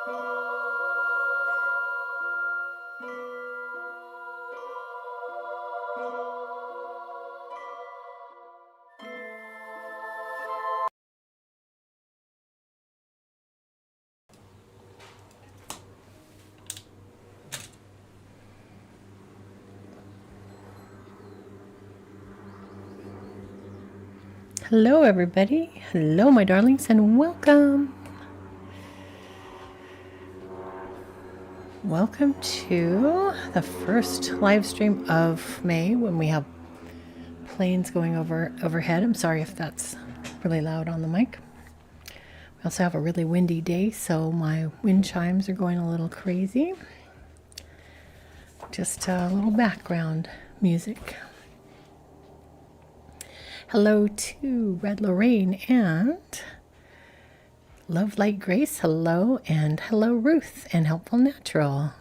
Hello everybody, hello my darlings, and welcome. Welcome to the first live stream of May when we have planes going overhead. I'm sorry if that's really loud on the mic. We also have a really windy day, so my wind chimes are going a little crazy. Just a little background music. Hello to Red Lorraine and Love Light Grace. Hello, and hello Ruth and Helpful Natural.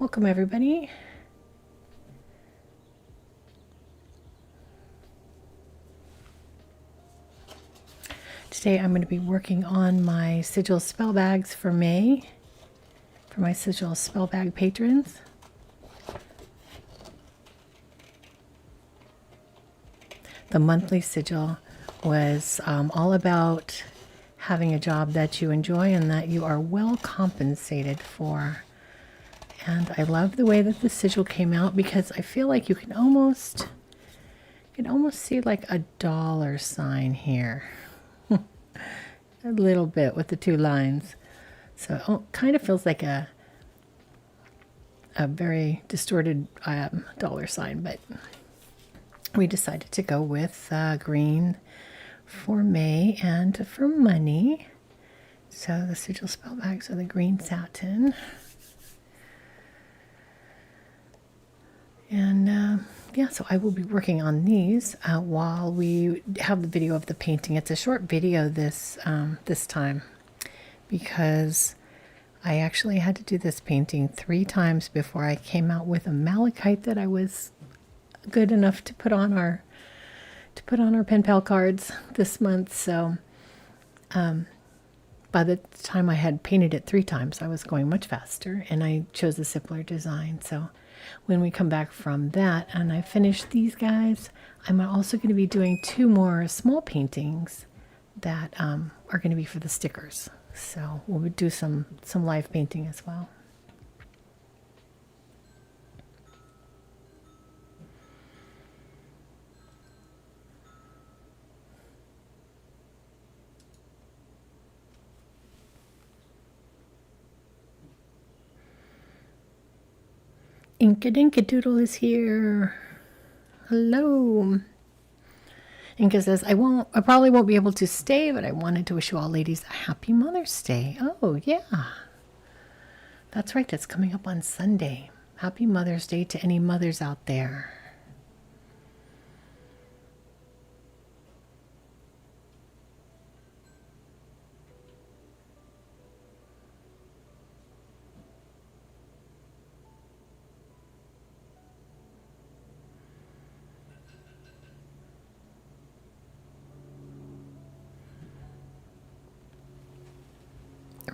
Welcome everybody. Today I'm going to be working on my sigil spell bags for May, for my sigil spell bag patrons. The monthly sigil was all about having a job that you enjoy and that you are well compensated for. And I love the way that the sigil came out because I feel like you can almost see like a dollar sign here. A little bit with the two lines. So it kind of feels like a very distorted dollar sign, but we decided to go with green for May and for money. So the sigil spell bags are the green satin. And yeah, so I will be working on these while we have the video of the painting. It's a short video this time because I actually had to do this painting 3 times before I came out with a malachite that I was good enough to put on our pen pal cards this month. So by the time I had painted it 3 times, I was going much faster, and I chose a simpler design. So when we come back from that and I finish these guys, I'm also going to be doing 2 more small paintings that are going to be for the stickers. So we'll do some live painting as well. Inka Dinka Doodle is here. Hello. Inka says, I probably won't be able to stay, but I wanted to wish you all ladies a happy Mother's Day. Oh, yeah. That's right. That's coming up on Sunday. Happy Mother's Day to any mothers out there.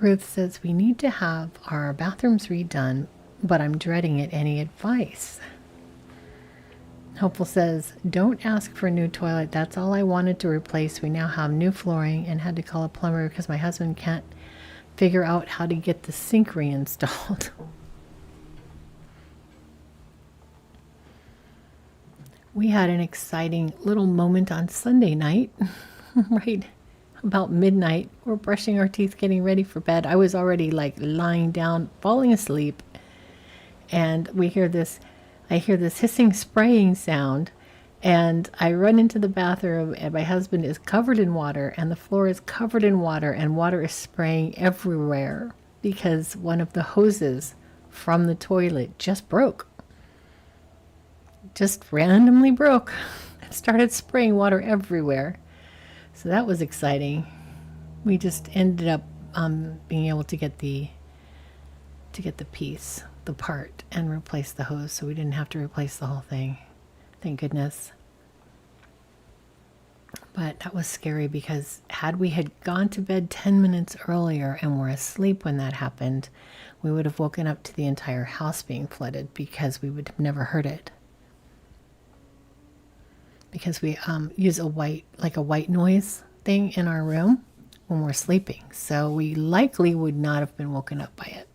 Ruth says, we need to have our bathrooms redone, but I'm dreading it. Any advice? Hopeful says, don't ask for a new toilet. That's all I wanted to replace. We now have new flooring and had to call a plumber because my husband can't figure out how to get the sink reinstalled. We had an exciting little moment on Sunday night, right? About midnight, we're brushing our teeth, getting ready for bed. I was already like lying down, falling asleep, and I hear this hissing, spraying sound, and I run into the bathroom, and my husband is covered in water, and the floor is covered in water, and water is spraying everywhere because one of the hoses from the toilet just broke. Just randomly broke. It started spraying water everywhere. So that was exciting. We just ended up being able to get the piece, the part, and replace the hose, so we didn't have to replace the whole thing. Thank goodness. But that was scary because had we had gone to bed 10 minutes earlier and were asleep when that happened, we would have woken up to the entire house being flooded because we would have never heard it. Because we use a white noise thing in our room when we're sleeping. So we likely would not have been woken up by it.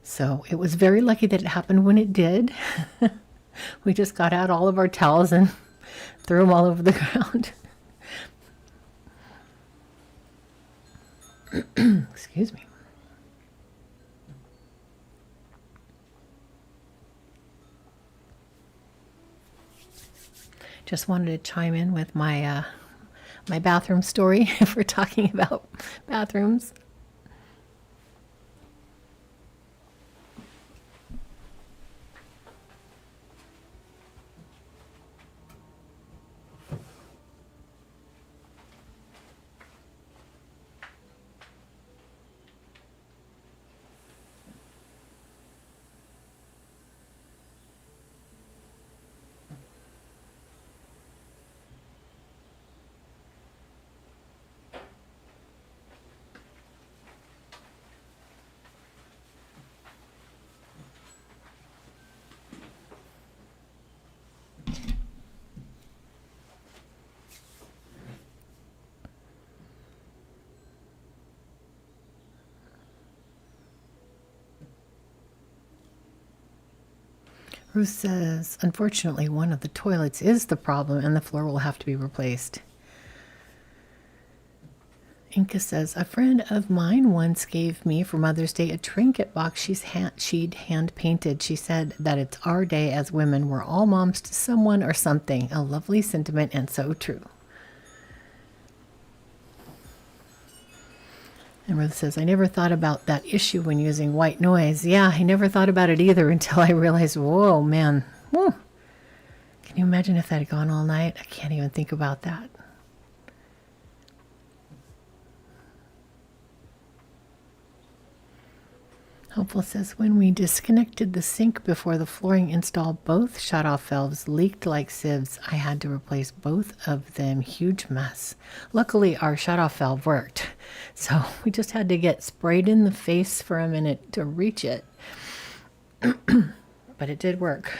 So it was very lucky that it happened when it did. We just got out all of our towels and threw them all over the ground. Excuse me. Just wanted to chime in with my my bathroom story if we're talking about bathrooms. Ruth says, unfortunately, one of the toilets is the problem and the floor will have to be replaced. Inka says, a friend of mine once gave me for Mother's Day a trinket box she'd hand painted. She said that it's our day as women. We're all moms to someone or something. A lovely sentiment and so true. And Ruth says, I never thought about that issue when using white noise. Yeah, I never thought about it either until I realized, whoa, man. Whoa. Can you imagine if that had gone all night? I can't even think about that. Hopeful says, when we disconnected the sink before the flooring install, both shut-off valves leaked like sieves. I had to replace both of them. Huge mess. Luckily, our shut-off valve worked. So we just had to get sprayed in the face for a minute to reach it. But it did work.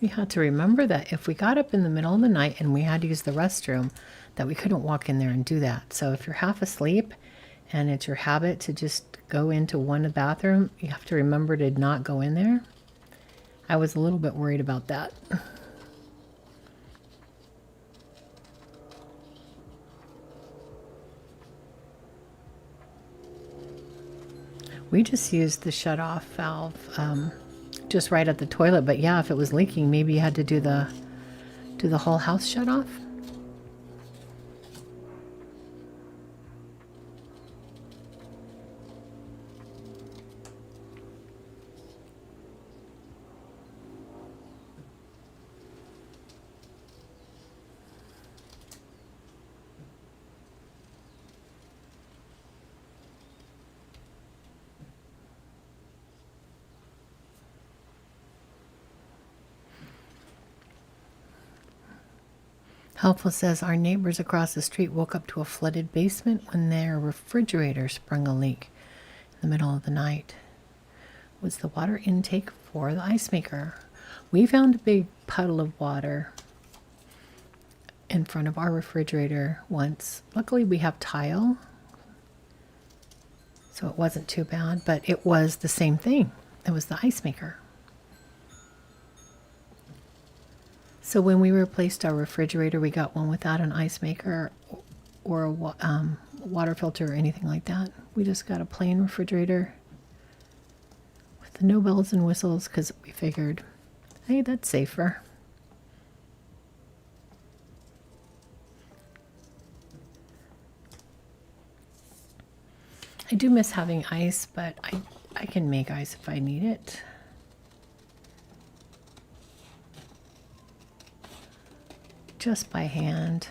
We had to remember that if we got up in the middle of the night and we had to use the restroom, that we couldn't walk in there and do that. So if you're half asleep and it's your habit to just go into one bathroom, you have to remember to not go in there. I was a little bit worried about that. We just used the shut-off valve just right at the toilet, but yeah, if it was leaking, maybe you had to do the whole house shut off. Helpful says, our neighbors across the street woke up to a flooded basement when their refrigerator sprung a leak in the middle of the night. It was the water intake for the ice maker. We found a big puddle of water in front of our refrigerator once. Luckily, we have tile, so it wasn't too bad, but it was the same thing. It was the ice maker. So when we replaced our refrigerator, we got one without an ice maker or a water filter or anything like that. We just got a plain refrigerator with no bells and whistles because we figured, hey, that's safer. I do miss having ice, but I can make ice if I need it. Just by hand.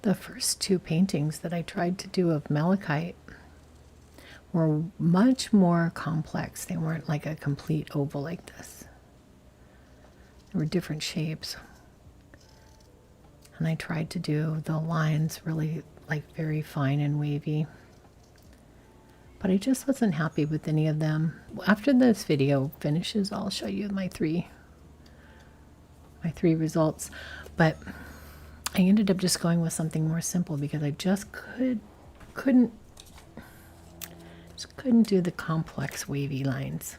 The first two paintings that I tried to do of Malachite were much more complex. They weren't like a complete oval like this. They were different shapes. And I tried to do the lines really like very fine and wavy. But I just wasn't happy with any of them. After this video finishes, I'll show you my three results. But I ended up just going with something more simple because I just couldn't do the complex wavy lines.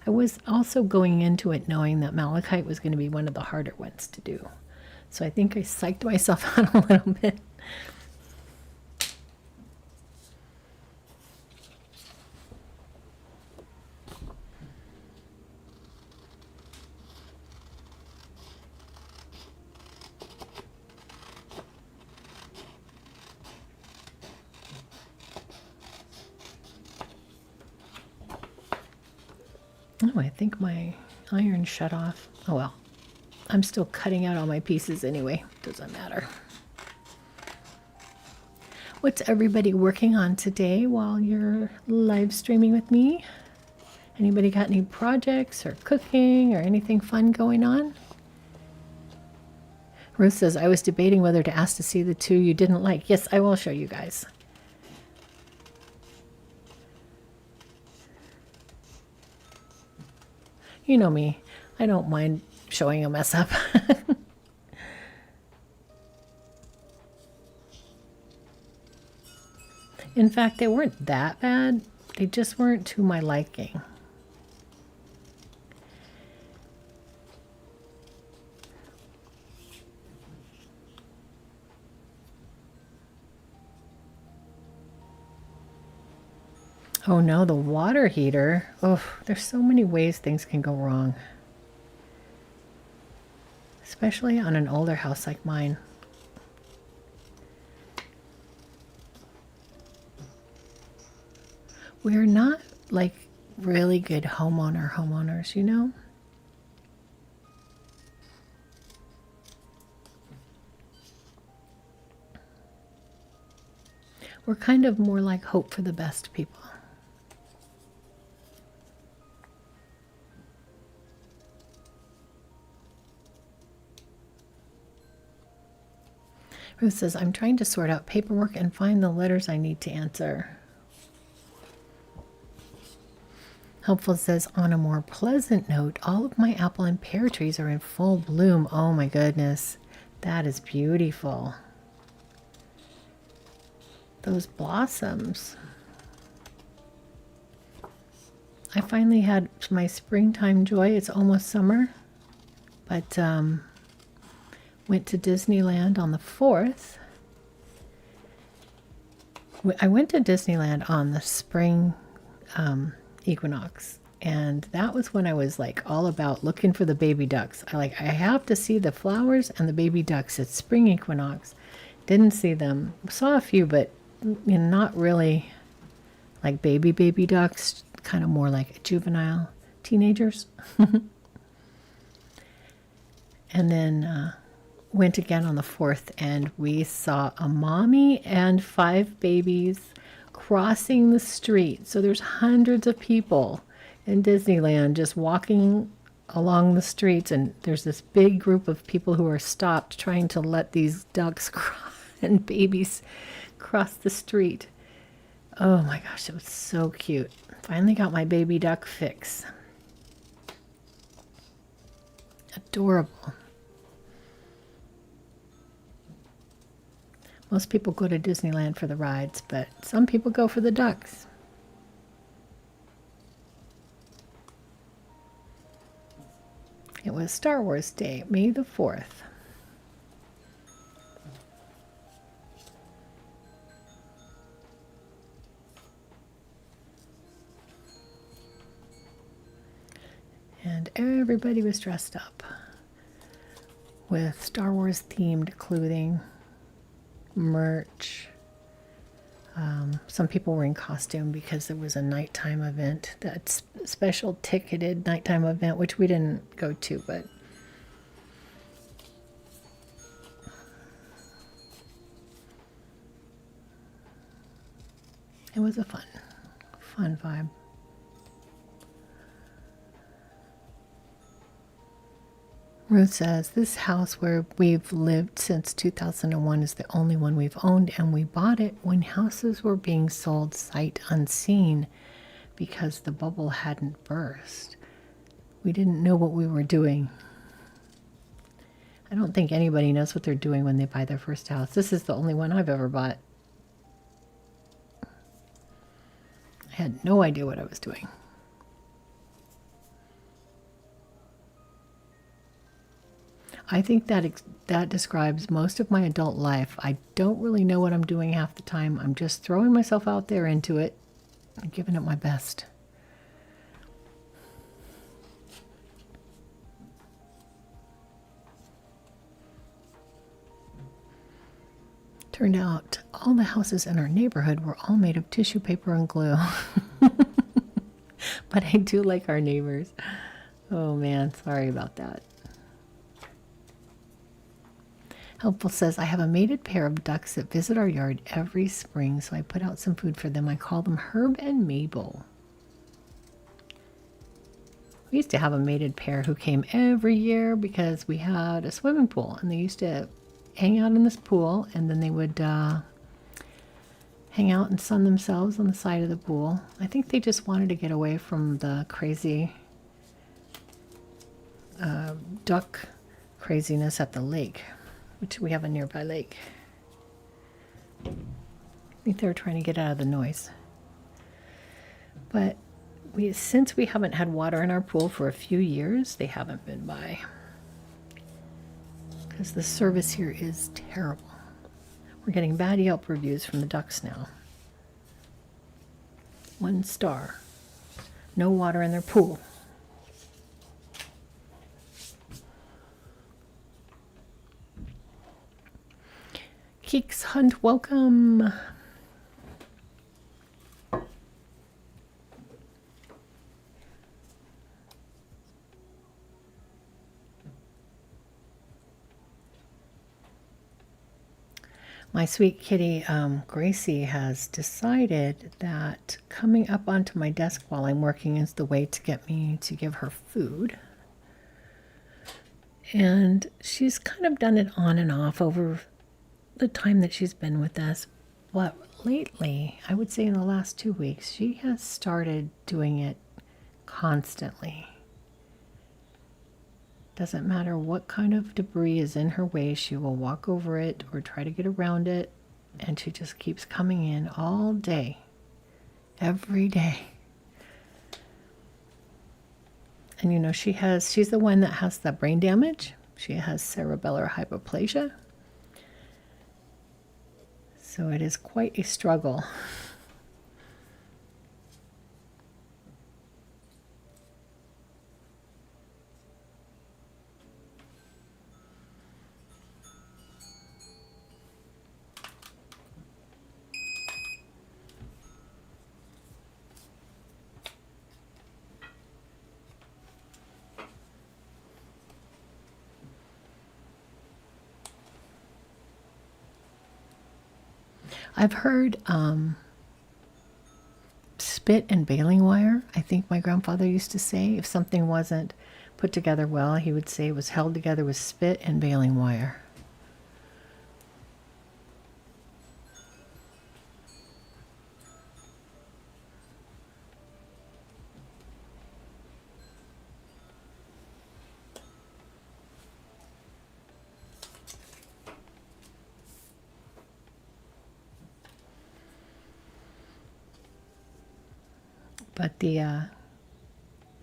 I was also going into it knowing that Malachite was going to be one of the harder ones to do. So I think I psyched myself out a little bit. Oh, I think my iron shut off. Oh well, I'm still cutting out all my pieces anyway. Doesn't matter. What's everybody working on today while you're live streaming with me? Anybody got any projects or cooking or anything fun going on? Ruth says, I was debating whether to ask to see the two you didn't like. Yes, I will show you guys. You know me, I don't mind showing a mess up. In fact, they weren't that bad. They just weren't to my liking. Oh no, the water heater. Oh, there's so many ways things can go wrong. Especially on an older house like mine. We're not like really good homeowners, you know? We're kind of more like hope for the best people. Ruth says, I'm trying to sort out paperwork and find the letters I need to answer. Helpful says, on a more pleasant note, all of my apple and pear trees are in full bloom. Oh my goodness, that is beautiful. Those blossoms. I finally had my springtime joy. It's almost summer, but went to Disneyland on the 4th. I went to Disneyland on the spring equinox, and that was when I was like all about looking for the baby ducks. I have to see the flowers and the baby ducks. It's spring equinox. Didn't see them. Saw a few, but not really like baby ducks, kind of more like juvenile teenagers. And then went again on the 4th, and we saw a mommy and 5 babies crossing the street. So there's hundreds of people in Disneyland just walking along the streets, and there's this big group of people who are stopped trying to let these ducks and babies cross the street. Oh my gosh, it was so cute. Finally got my baby duck fix. Adorable. Most people go to Disneyland for the rides, but some people go for the ducks. It was Star Wars Day, May the 4th. And everybody was dressed up with Star Wars themed clothing, merch. Some people were in costume because there was a nighttime event, that special ticketed nighttime event, which we didn't go to, but It was a fun vibe. Ruth says, this house where we've lived since 2001 is the only one we've owned, and we bought it when houses were being sold sight unseen because the bubble hadn't burst. We didn't know what we were doing. I don't think anybody knows what they're doing when they buy their first house. This is the only one I've ever bought. I had no idea what I was doing. I think that describes most of my adult life. I don't really know what I'm doing half the time. I'm just throwing myself out there into it and giving it my best. Turned out all the houses in our neighborhood were all made of tissue paper and glue. But I do like our neighbors. Oh man, sorry about that. Helpful says, I have a mated pair of ducks that visit our yard every spring, so I put out some food for them. I call them Herb and Mabel. We used to have a mated pair who came every year because we had a swimming pool, and they used to hang out in this pool, and then they would hang out and sun themselves on the side of the pool. I think they just wanted to get away from the crazy duck craziness at the lake, which we have a nearby lake. I think they're trying to get out of the noise. But since we haven't had water in our pool for a few years, they haven't been by. Because the service here is terrible. We're getting bad Yelp reviews from the ducks now. 1 star. No water in their pool. Keeks Hunt, welcome. My sweet kitty, Gracie, has decided that coming up onto my desk while I'm working is the way to get me to give her food. And she's kind of done it on and off over the time that she's been with us, but lately, I would say in the last 2 weeks, she has started doing it constantly. Doesn't matter what kind of debris is in her way, she will walk over it or try to get around it, and she just keeps coming in all day, every day. And you know, she's the one that has the brain damage. She has cerebellar hypoplasia. So it is quite a struggle. I've heard spit and baling wire. I think my grandfather used to say if something wasn't put together well, he would say it was held together with spit and baling wire. But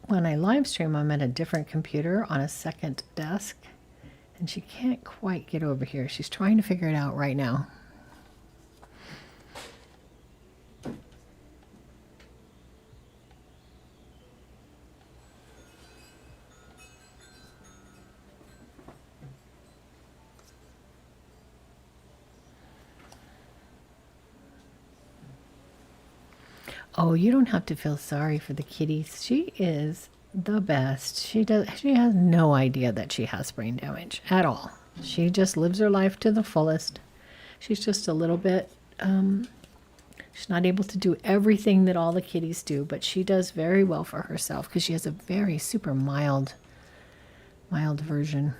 when I live stream, I'm at a different computer on a second desk, and she can't quite get over here. She's trying to figure it out right now. Oh, you don't have to feel sorry for the kitties. She is the best. She has no idea that she has brain damage at all. She just lives her life to the fullest. She's just a little bit She's not able to do everything that all the kitties do, but she does very well for herself because she has a very super mild version.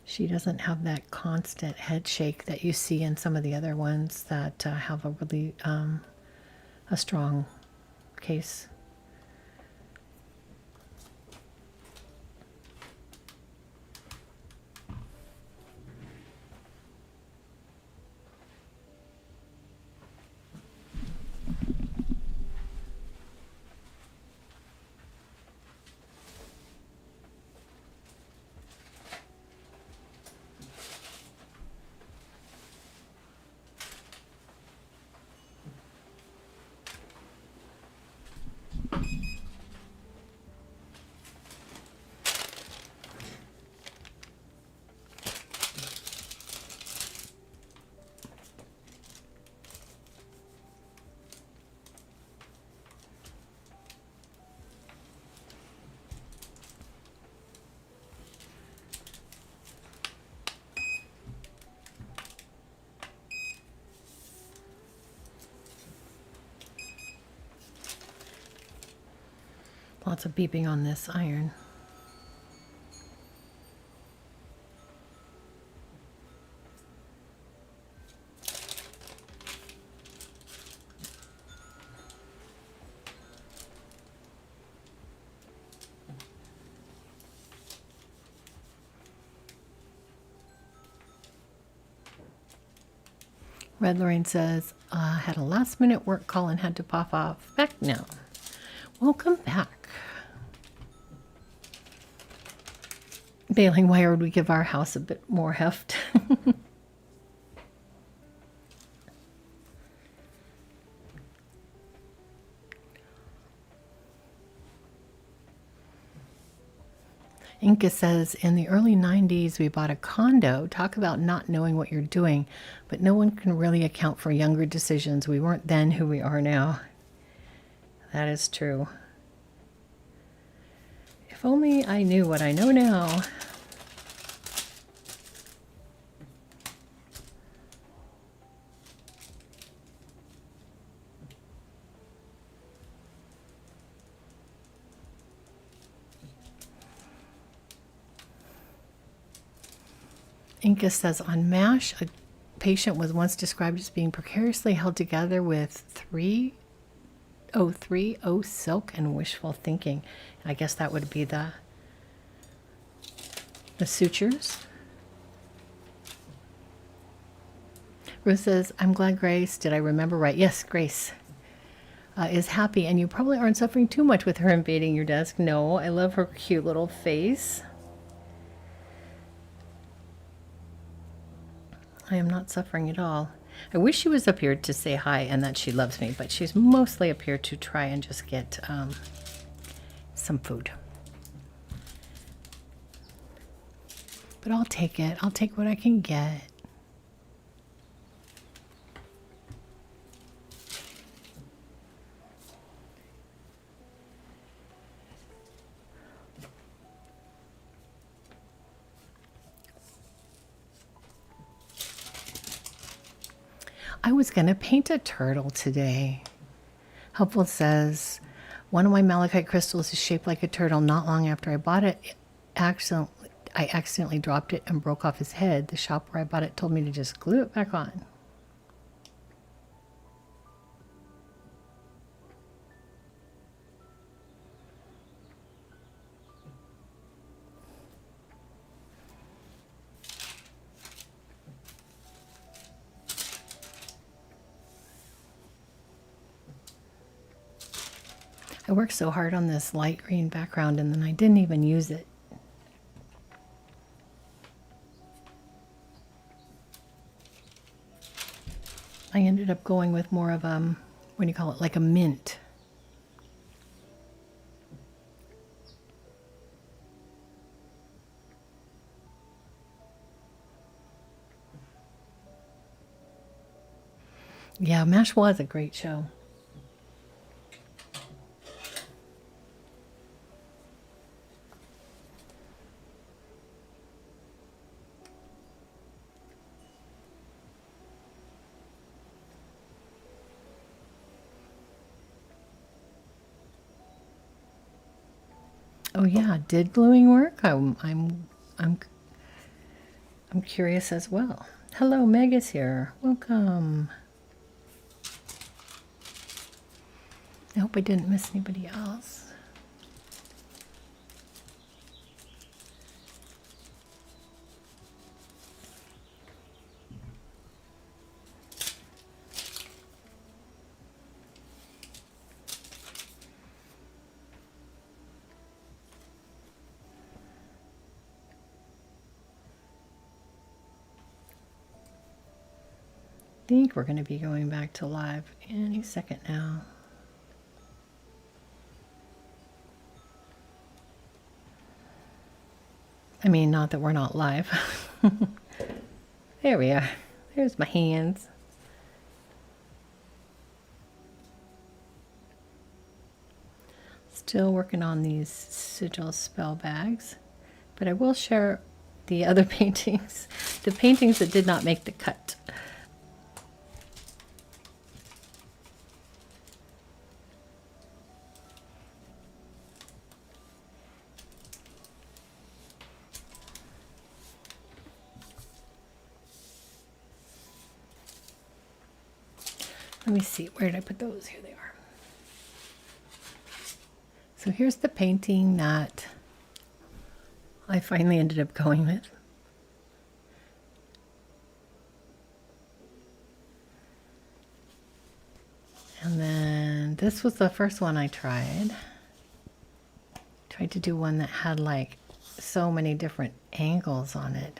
She doesn't have that constant head shake that you see in some of the other ones that have a really a strong case. Lots of beeping on this iron. Red Lorraine says, had a last minute work call and had to pop off. Back now. Welcome back. Bailing wire, would we give our house a bit more heft? Inca says, in the early 90s, we bought a condo. Talk about not knowing what you're doing, but no one can really account for younger decisions. We weren't then who we are now. That is true. If only I knew what I know now. Inca says, on MASH, a patient was once described as being precariously held together with 303 silk and wishful thinking. I guess that would be the sutures. Ruth says, I'm glad Grace, did I remember right? Yes, Grace is happy, and you probably aren't suffering too much with her invading your desk. No, I love her cute little face. I am not suffering at all. I wish she was up here to say hi and that she loves me, but she's mostly up here to try and just get some food. But I'll take it. I'll take what I can get. I was going to paint a turtle today. Helpful says, one of my malachite crystals is shaped like a turtle. Not long after I bought it, I accidentally dropped it and broke off his head. The shop where I bought it told me to just glue it back on. I worked so hard on this light green background and then I didn't even use it. I ended up going with more of what do you call it, like a mint. Yeah, MASH was a great show. Oh yeah, did gluing work? I'm I'm curious as well. Hello, Meg is here. Welcome. I hope I didn't miss anybody else. I think we're going to be going back to live any second now. I mean, not that we're not live. There we are. There's my hands. Still working on these sigil spell bags, but I will share the other paintings, the paintings that did not make the cut. Let me see, where did I put those? Here they are. So here's the painting that I finally ended up going with. And then this was the first one I tried. Tried to do one that had like so many different angles on it.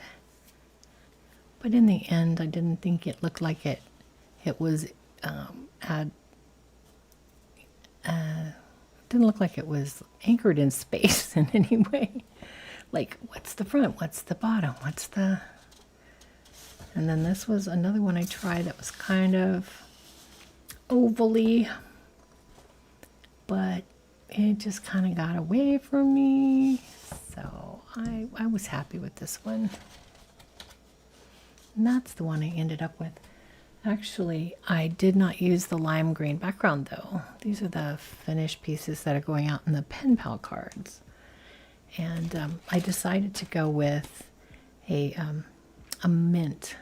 But in the end, I didn't think it looked like it was didn't look like it was anchored in space in any way. Like, what's the front? What's the bottom? What's the... And then this was another one I tried that was kind of ovally, but it just kind of got away from me. So I was happy with this one. And that's the one I ended up with. Actually, I did not use the lime green background though. These are the finished pieces that are going out in the pen pal cards. And I decided to go with a mint.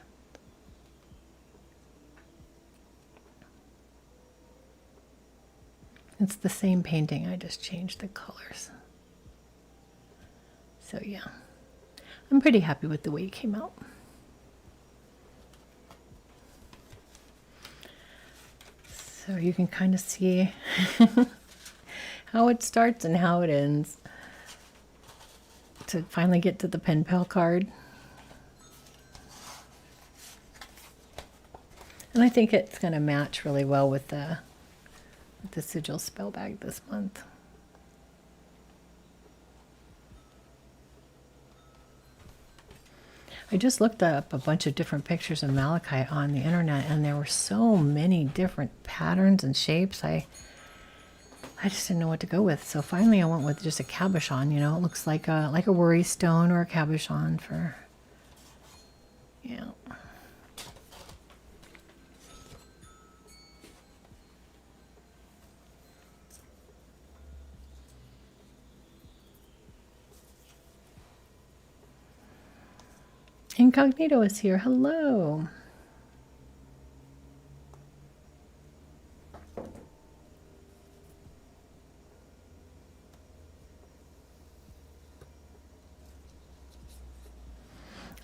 It's the same painting, I just changed the colors. So yeah, I'm pretty happy with the way it came out. So you can kind of see how it starts and how it ends to finally get to the pen pal card. And I think it's going to match really well with the sigil spell bag this month. I just looked up a bunch of different pictures of malachite on the internet, and there were so many different patterns and shapes. I just didn't know what to go with. So finally I went with just a cabochon, you know. It looks like a worry stone or a cabochon for, yeah. Incognito is here. Hello.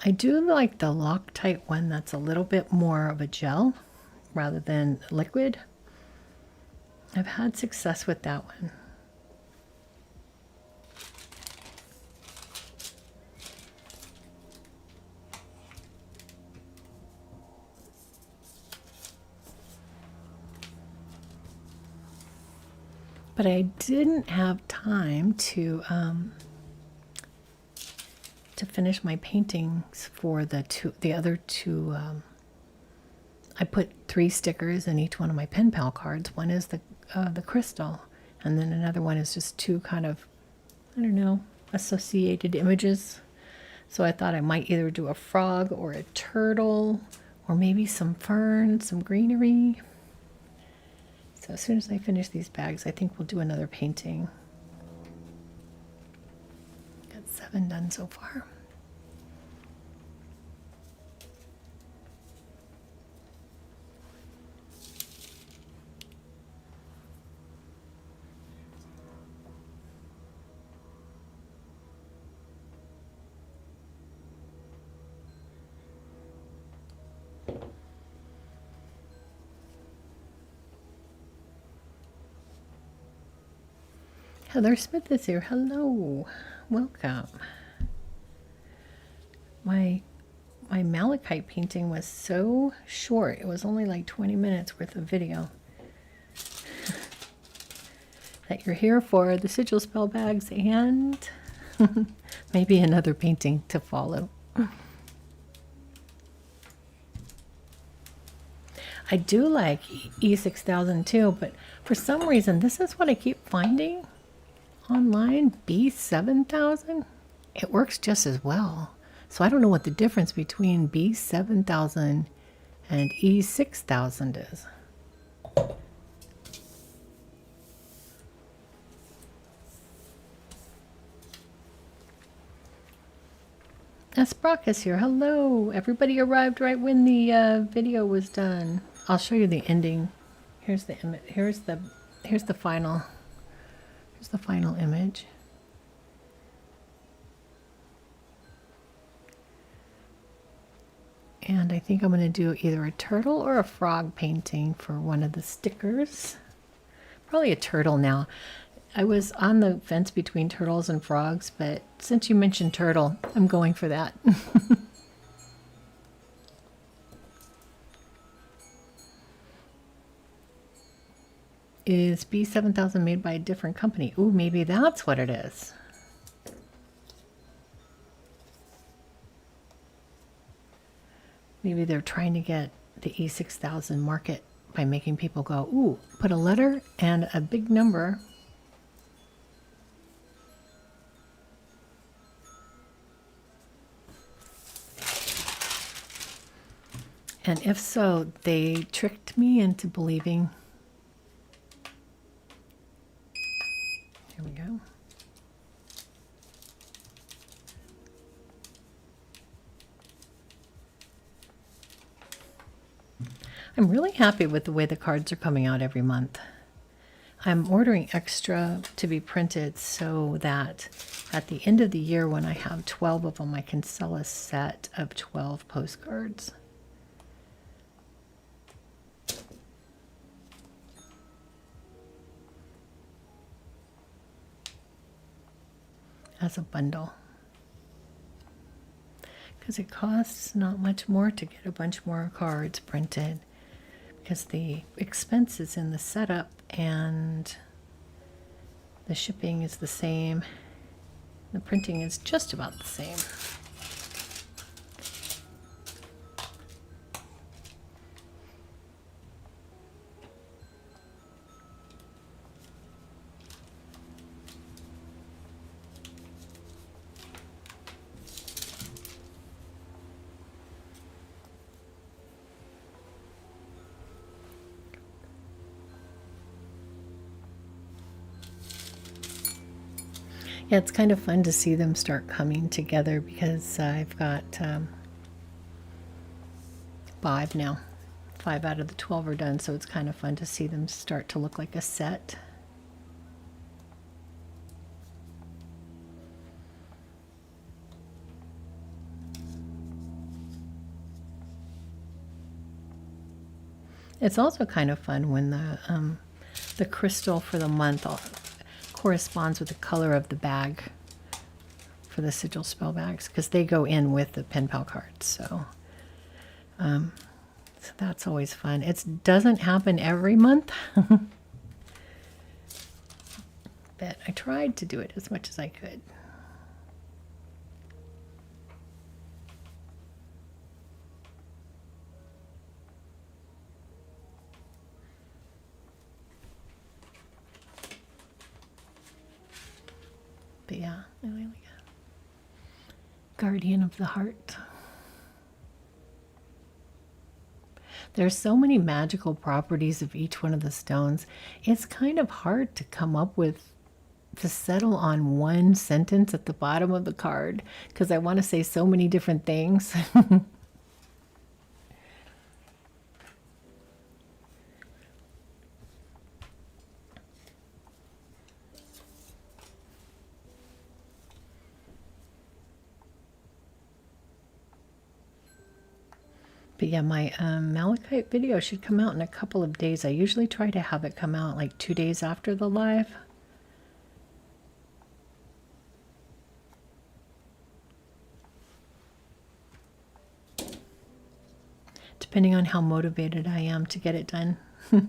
I do like the Loctite one that's a little bit more of a gel rather than liquid. I've had success with that one. But I didn't have time to finish my paintings for the other two. I put 3 stickers in each one of my pen pal cards. One is the crystal, and then another one is just 2 kind of, I don't know, associated images. So I thought I might either do a frog or a turtle, or maybe some ferns, some greenery. So as soon as I finish these bags, I think we'll do another painting. 7 done so far. Heather Smith is here. Hello. Welcome. My Malachite painting was so short. It was only like 20 minutes worth of video. That you're here for the sigil spell bags and maybe another painting to follow. I do like E6000 too, but for some reason, this is what I keep finding online, B7000. It works just as well. So I don't know what the difference between B7000 and E6000 is. Brock is here. Hello. Everybody arrived right when the video was done. I'll show you the ending. Here's the image. Here's the final. Here's the final image. And I think I'm going to do either a turtle or a frog painting for one of the stickers. Probably a turtle now. I was on the fence between turtles and frogs, but since you mentioned turtle, I'm going for that. Is B7000 made by a different company? Ooh, maybe that's what it is. Maybe they're trying to get the E6000 market by making people go, ooh, put a letter and a big number. And if so, they tricked me into believing. Here we go. I'm really happy with the way the cards are coming out every month. I'm ordering extra to be printed so that at the end of the year, when I have 12 of them, I can sell a set of 12 postcards. As a bundle, because it costs not much more to get a bunch more cards printed, because the expense is in the setup and the shipping is the same. The printing is just about the same. Yeah, it's kind of fun to see them start coming together because I've got 5 now. 5 out of the 12 are done, so it's kind of fun to see them start to look like a set. It's also kind of fun when the crystal for the month corresponds with the color of the bag for the sigil spell bags, because they go in with the pen pal cards. So that's always fun. It doesn't happen every month, but I tried to do it as much as I could. But yeah, I like it. Guardian of the Heart. There's so many magical properties of each one of the stones. It's kind of hard to come up with to settle on one sentence at the bottom of the card because I want to say so many different things. But yeah, my Malachite video should come out in a couple of days. I usually try to have it come out like 2 days after the live. Depending on how motivated I am to get it done. I've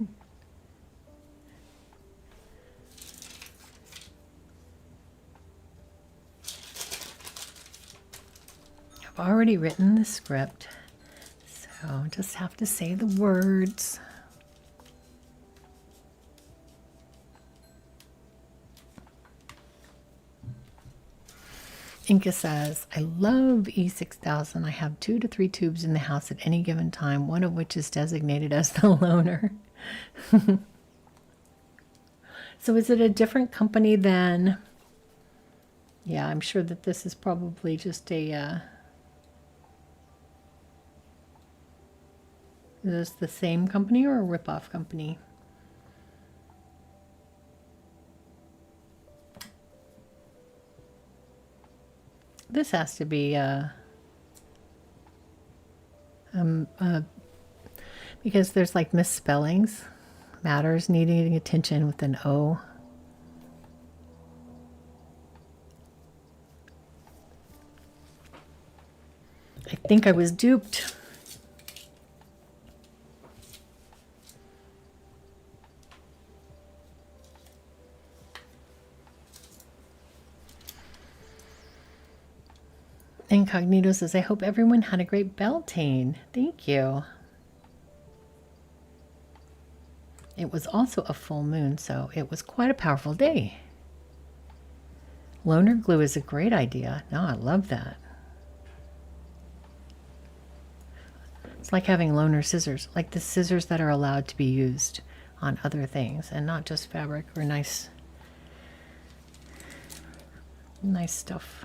already written the script, so just have to say the words. Inca says, I love E6000. I have 2 to 3 tubes in the house at any given time, one of which is designated as the loaner. So is it a different company than... Yeah, I'm sure that this is probably just a... Is this the same company or a rip-off company? This has to be because there's like misspellings. Matters needing attention with an O. I think I was duped. Incognito says, I hope everyone had a great Beltane. Thank you. It was also a full moon, so it was quite a powerful day. Loaner glue is a great idea. No, I love that. It's like having loaner scissors, like the scissors that are allowed to be used on other things and not just fabric or nice stuff.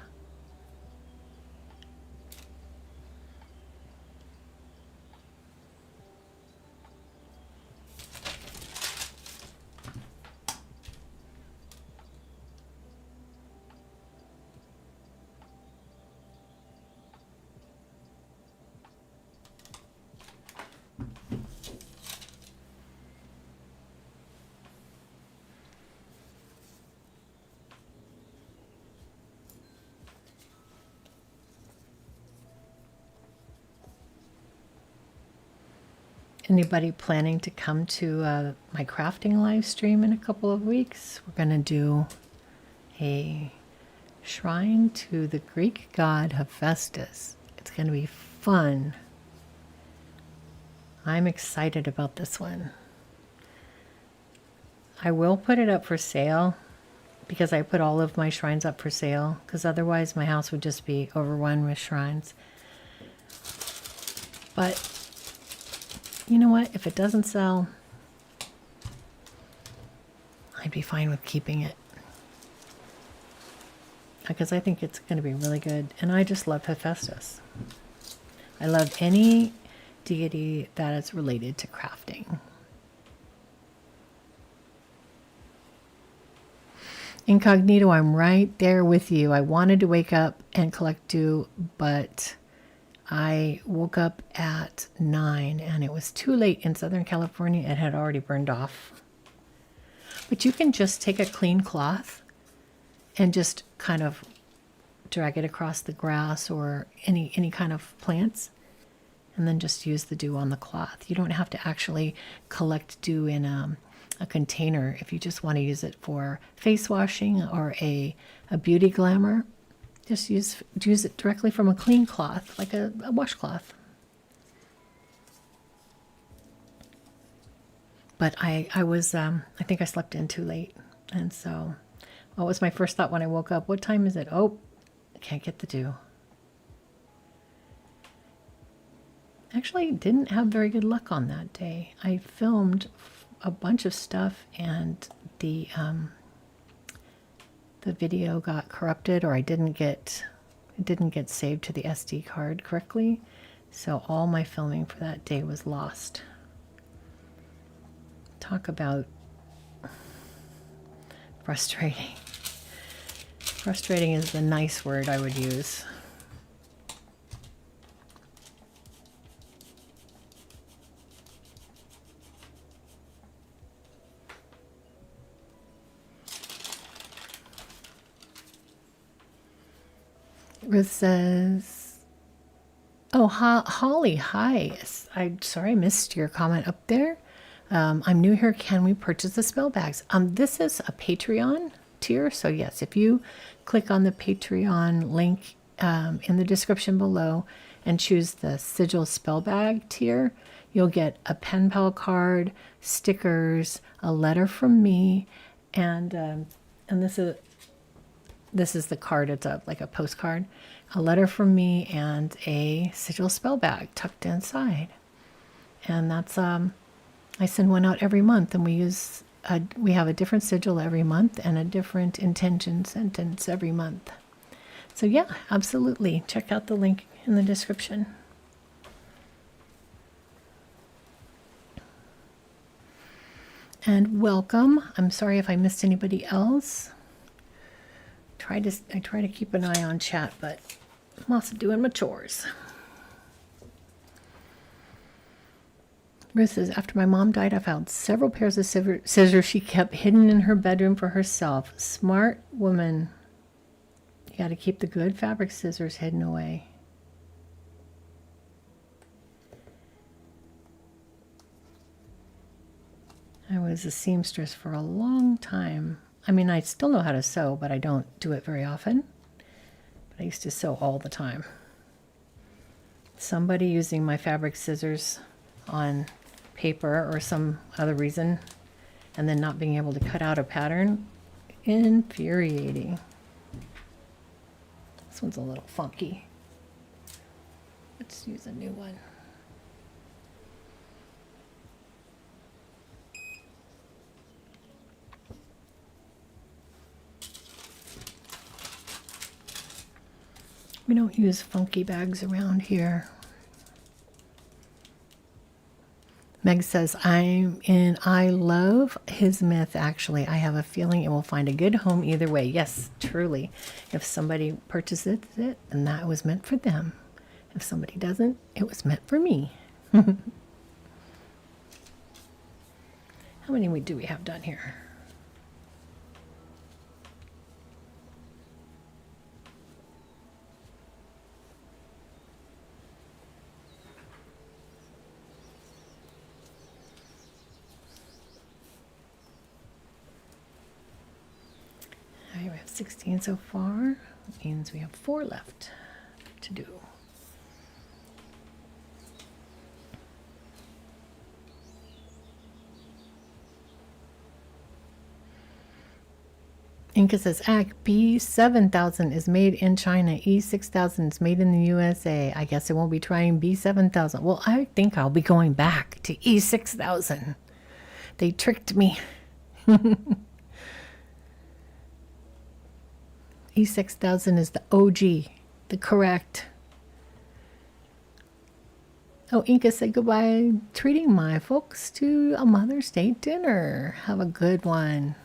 Anybody planning to come to my crafting live stream in a couple of weeks? We're going to do a shrine to the Greek god Hephaestus. It's going to be fun. I'm excited about this one. I will put it up for sale because I put all of my shrines up for sale because otherwise my house would just be overrun with shrines. But you know what? If it doesn't sell, I'd be fine with keeping it. Because I think it's going to be really good. And I just love Hephaestus. I love any deity that is related to crafting. Incognito, I'm right there with you. I wanted to wake up and collect dew, but I woke up at 9 and it was too late in Southern California. It had already burned off. But you can just take a clean cloth and just kind of drag it across the grass or any kind of plants and then just use the dew on the cloth. You don't have to actually collect dew in a container if you just want to use it for face washing or a beauty glamour. Just use it directly from a clean cloth, like a washcloth. But I think I slept in too late. And so, what was my first thought when I woke up? What time is it? Oh, I can't get the dew. Actually, didn't have very good luck on that day. I filmed a bunch of stuff and the the video got corrupted, or it didn't get saved to the SD card correctly. So all my filming for that day was lost. Talk about frustrating. Frustrating is the nice word I would use. Ruth says, oh, Holly, hi. I'm sorry I missed your comment up there. I'm new here. Can we purchase the spell bags? This is a Patreon tier. So yes, if you click on the Patreon link in the description below and choose the Sigil spell bag tier, you'll get a pen pal card, stickers, a letter from me, and this is the card. It's like a postcard, a letter from me, and a Sigil spell bag tucked inside. And that's I send one out every month, and we have a different sigil every month and a different intention sentence every month. So yeah, absolutely. Check out the link in the description. And welcome. I'm sorry if I missed anybody else. I try to keep an eye on chat, but I'm also doing my chores. Ruth says, after my mom died, I found several pairs of scissors she kept hidden in her bedroom for herself. Smart woman. You got to keep the good fabric scissors hidden away. I was a seamstress for a long time. I mean, I still know how to sew, but I don't do it very often. But I used to sew all the time. Somebody using my fabric scissors on paper or some other reason, and then not being able to cut out a pattern, infuriating. This one's a little funky. Let's use a new one. We don't use funky bags around here. Meg says, I love his myth, actually. I have a feeling it will find a good home either way. Yes, truly. If somebody purchases it, then that was meant for them. If somebody doesn't, it was meant for me. How many do we have done here? We have 16 so far. That means we have 4 left to do. Inca says, B7000 is made in China. E6000 is made in the USA. I guess I won't be trying B7000. Well, I think I'll be going back to E6000. They tricked me. E6000 is the OG, the correct. Oh, Inca said goodbye, treating my folks to a Mother's Day dinner. Have a good one.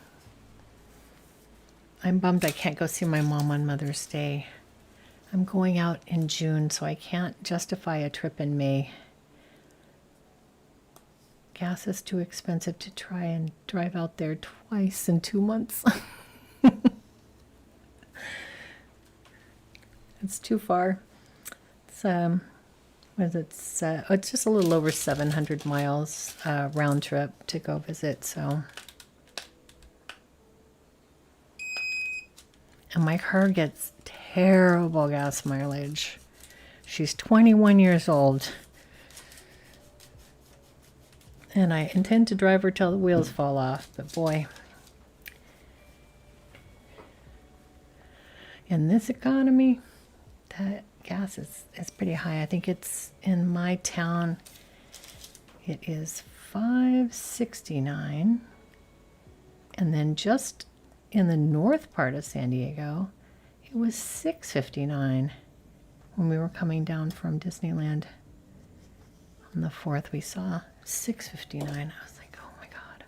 I'm bummed I can't go see my mom on Mother's Day. I'm going out in June, so I can't justify a trip in May. Gas is too expensive to try and drive out there twice in 2 months. It's too far. It's it's just a little over 700 miles round trip to go visit. So, and my car gets terrible gas mileage. She's 21 years old, and I intend to drive her till the wheels fall off. But boy, in this economy, that gas is pretty high. I think it's in my town, it is $5.69, and then just in the north part of San Diego, it was $6.59 when we were coming down from Disneyland. On the 4th, we saw $6.59. I was like, oh my God.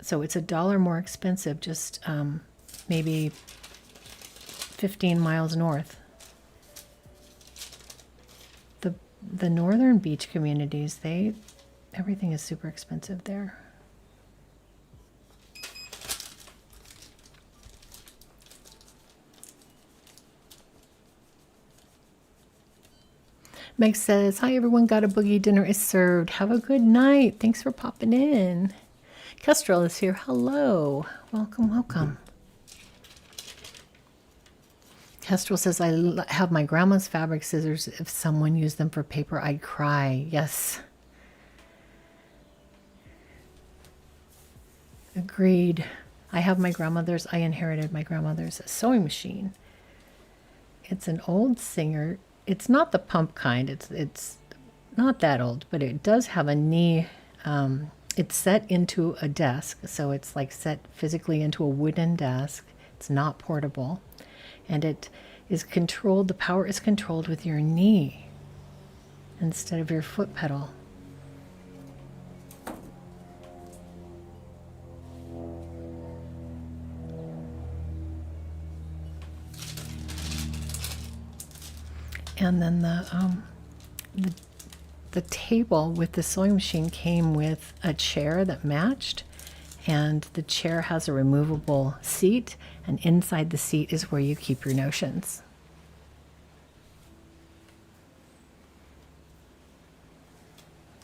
So it's $1 more expensive, just maybe 15 miles north. The northern beach communities, everything is super expensive there. Meg says, hi everyone, got a boogie, dinner is served. Have a good night. Thanks for popping in. Kestrel is here. Hello. Welcome, welcome. Kestrel says, I have my grandma's fabric scissors. If someone used them for paper, I'd cry. Yes. Agreed. I have my grandmother's. I inherited my grandmother's sewing machine. It's an old Singer. It's not the pump kind. It's not that old, but it does have a knee. It's set into a desk, so it's like set physically into a wooden desk. It's not portable, and it is controlled. The power is controlled with your knee instead of your foot pedal. And then the table with the sewing machine came with a chair that matched, and the chair has a removable seat, and inside the seat is where you keep your notions.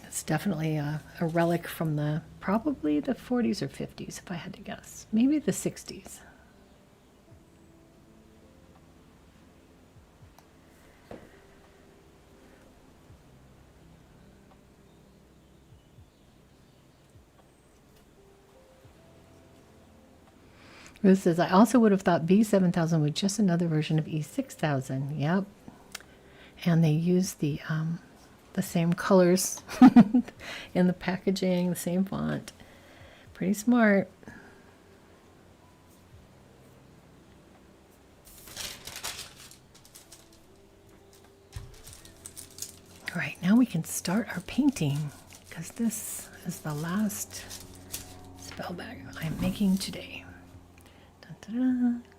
It's definitely a relic from probably the 40s or 50s, if I had to guess. Maybe the 60s. Ruth says, I also would have thought B7000 was just another version of E6000. Yep. And they use the same colors in the packaging, the same font. Pretty smart. All right, now we can start our painting, because this is the last spell bag I'm making today.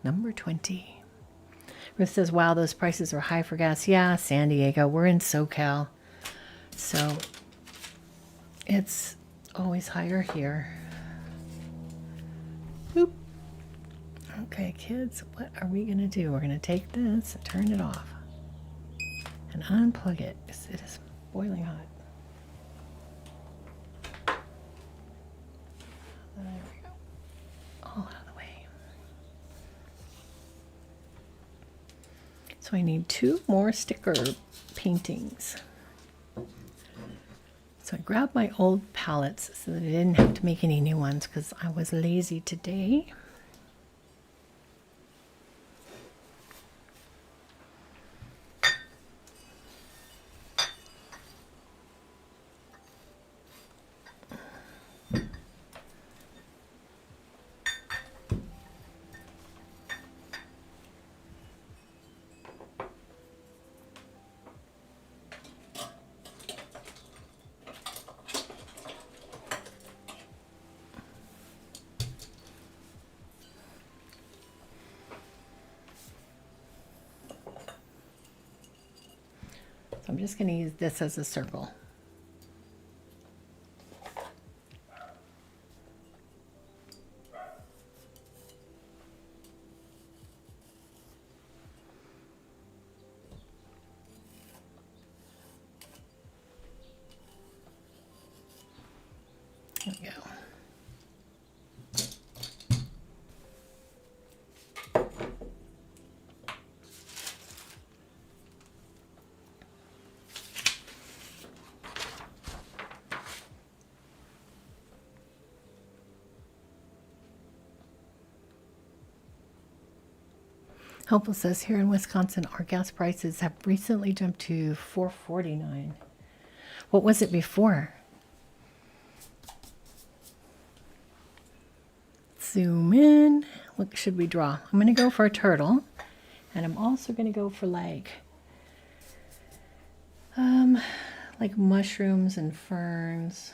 Number 20. Ruth says, wow, those prices are high for gas. Yeah, San Diego. We're in SoCal. So it's always higher here. Boop. Okay, kids, what are we going to do? We're going to take this and turn it off and unplug it. It is boiling hot. There we go. All out of the way. So I need 2 more sticker paintings. So I grabbed my old palettes so that I didn't have to make any new ones because I was lazy today. I'm just going to use this as a circle. There we go. Hopeful says, here in Wisconsin, our gas prices have recently jumped to $4.49. What was it before? zoom in. What should we draw? I'm going to go for a turtle. And I'm also going to go for like mushrooms and ferns.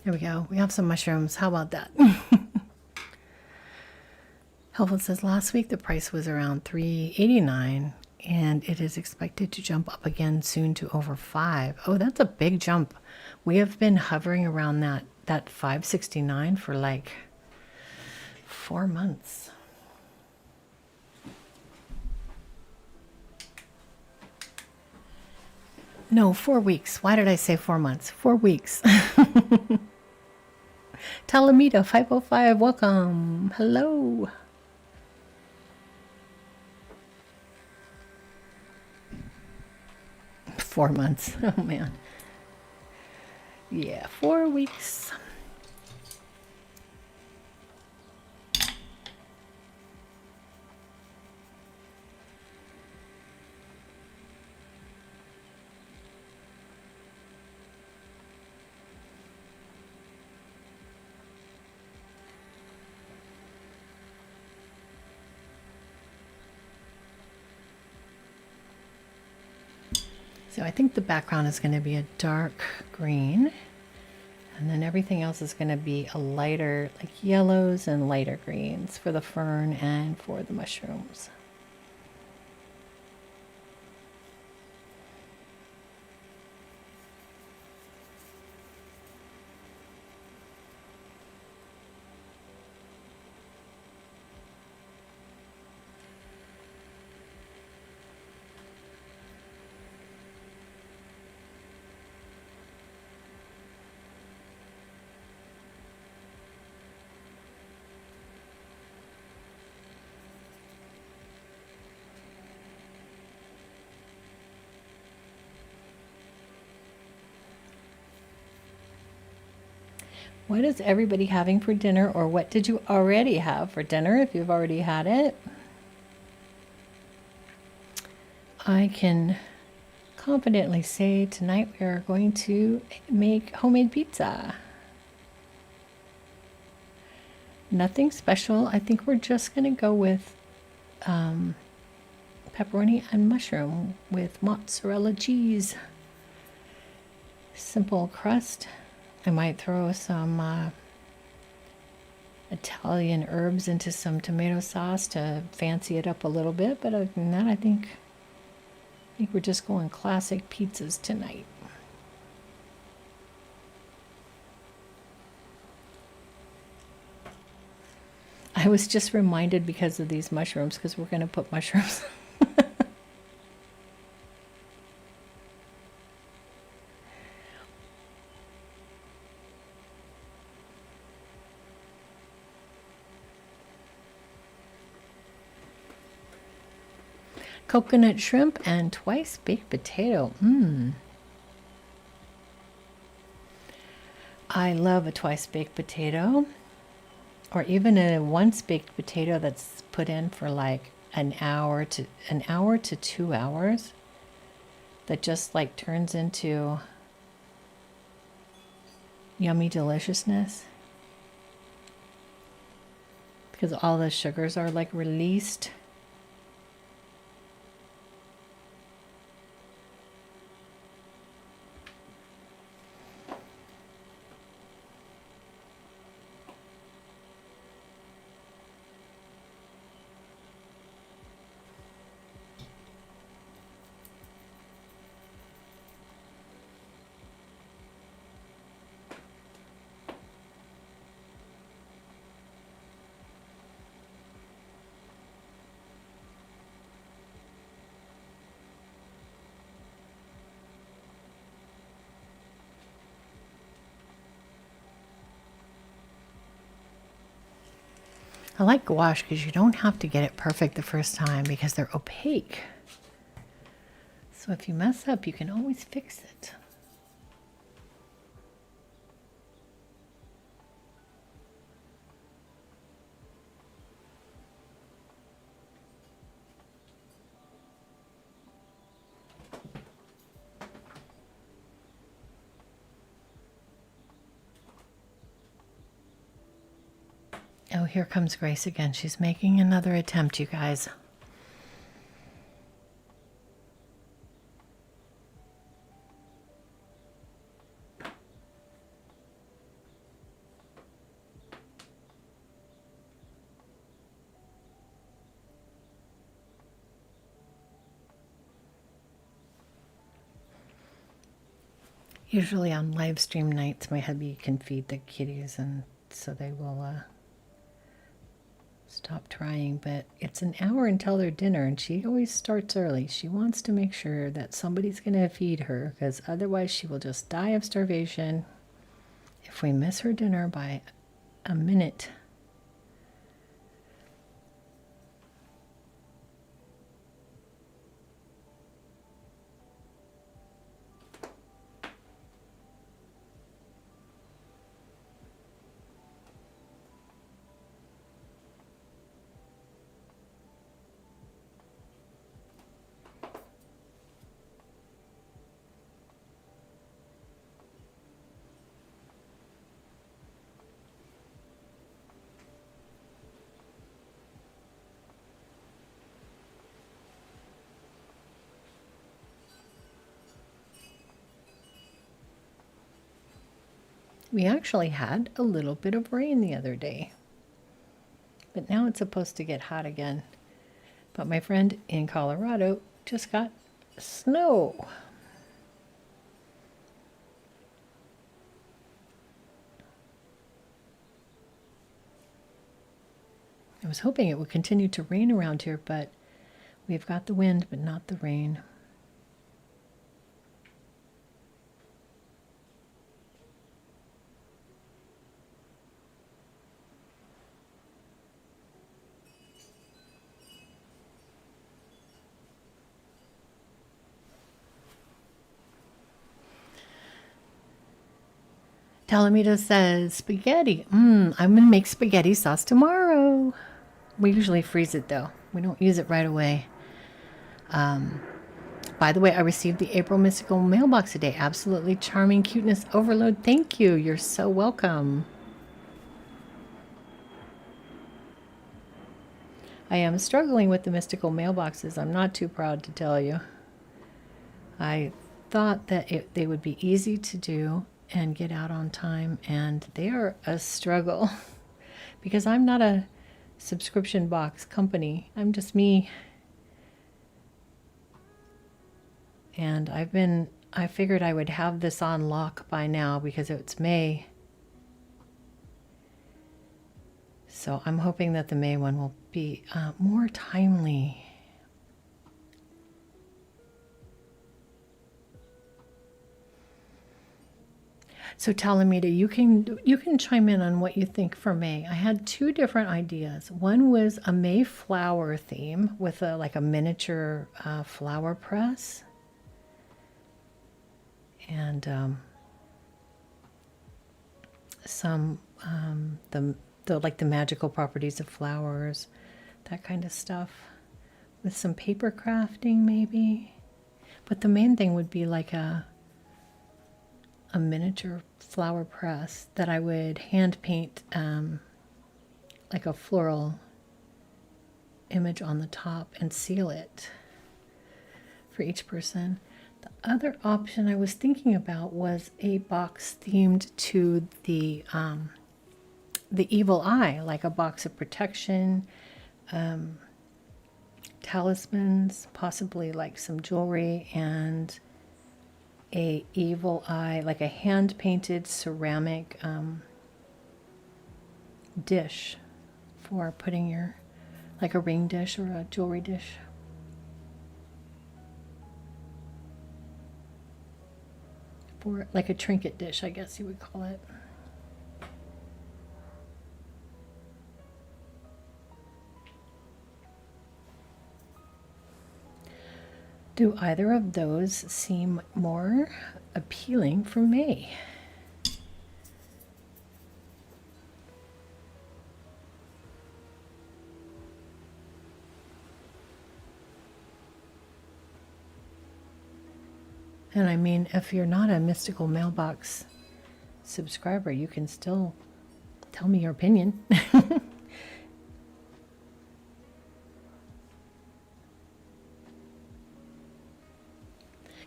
There we go. We have some mushrooms. How about that? Helpful says last week the price was around $3.89 and it is expected to jump up again soon to over $5. Oh, that's a big jump. We have been hovering around that $5.69 for like 4 months. No, 4 weeks. Why did I say 4 months? 4 weeks. Talamita 505, welcome. Hello. Four months. Oh man. Yeah, 4 weeks. So I think the background is going to be a dark green, and then everything else is going to be a lighter, like yellows and lighter greens for the fern and for the mushrooms. What is everybody having for dinner, or what did you already have for dinner if you've already had it? I can confidently say tonight we are going to make homemade pizza. Nothing special. I think we're just going to go with pepperoni and mushroom with mozzarella cheese. Simple crust. I might throw some Italian herbs into some tomato sauce to fancy it up a little bit, but other than that, I think we're just going classic pizzas tonight. I was just reminded because of these mushrooms, because we're going to put mushrooms. Coconut shrimp and twice baked potato. I love a twice baked potato, or even a once baked potato that's put in for like an hour to 2 hours, that just like turns into yummy deliciousness, because all the sugars are like released. I like gouache because you don't have to get it perfect the first time because they're opaque. So if you mess up, you can always fix it. Oh, here comes Grace again. She's making another attempt, you guys. Usually on live stream nights, my hubby can feed the kitties, and so they will stop trying. But it's an hour until their dinner, and she always starts early. She wants to make sure that somebody's going to feed her, because otherwise she will just die of starvation if we miss her dinner by a minute. We actually had a little bit of rain the other day, but now it's supposed to get hot again. But my friend in Colorado just got snow. I was hoping it would continue to rain around here, but we've got the wind, but not the rain. Talamita says, spaghetti. I'm going to make spaghetti sauce tomorrow. We usually freeze it, though. We don't use it right away. By the way, I received the April Mystical mailbox today. Absolutely charming cuteness overload. Thank you. You're so welcome. I am struggling with the mystical mailboxes. I'm not too proud to tell you. I thought that they would be easy to do and get out on time, and they are a struggle because I'm not a subscription box company. I'm just me. And I figured I would have this on lock by now because it's May. So I'm hoping that the May one will be more timely. So Talamita, you can chime in on what you think for May. I had two different ideas. One was a May flower theme with like a miniature flower press, and some like the magical properties of flowers, that kind of stuff, with some paper crafting maybe. But the main thing would be like a miniature flower press that I would hand paint like a floral image on the top and seal it for each person. The other option I was thinking about was a box themed to the evil eye, like a box of protection, talismans, possibly like some jewelry, and a evil eye, like a hand-painted ceramic dish for putting your, like a ring dish or a jewelry dish. For like a trinket dish, I guess you would call it. Do either of those seem more appealing for May? And I mean, if you're not a Mystical Mailbox subscriber, you can still tell me your opinion.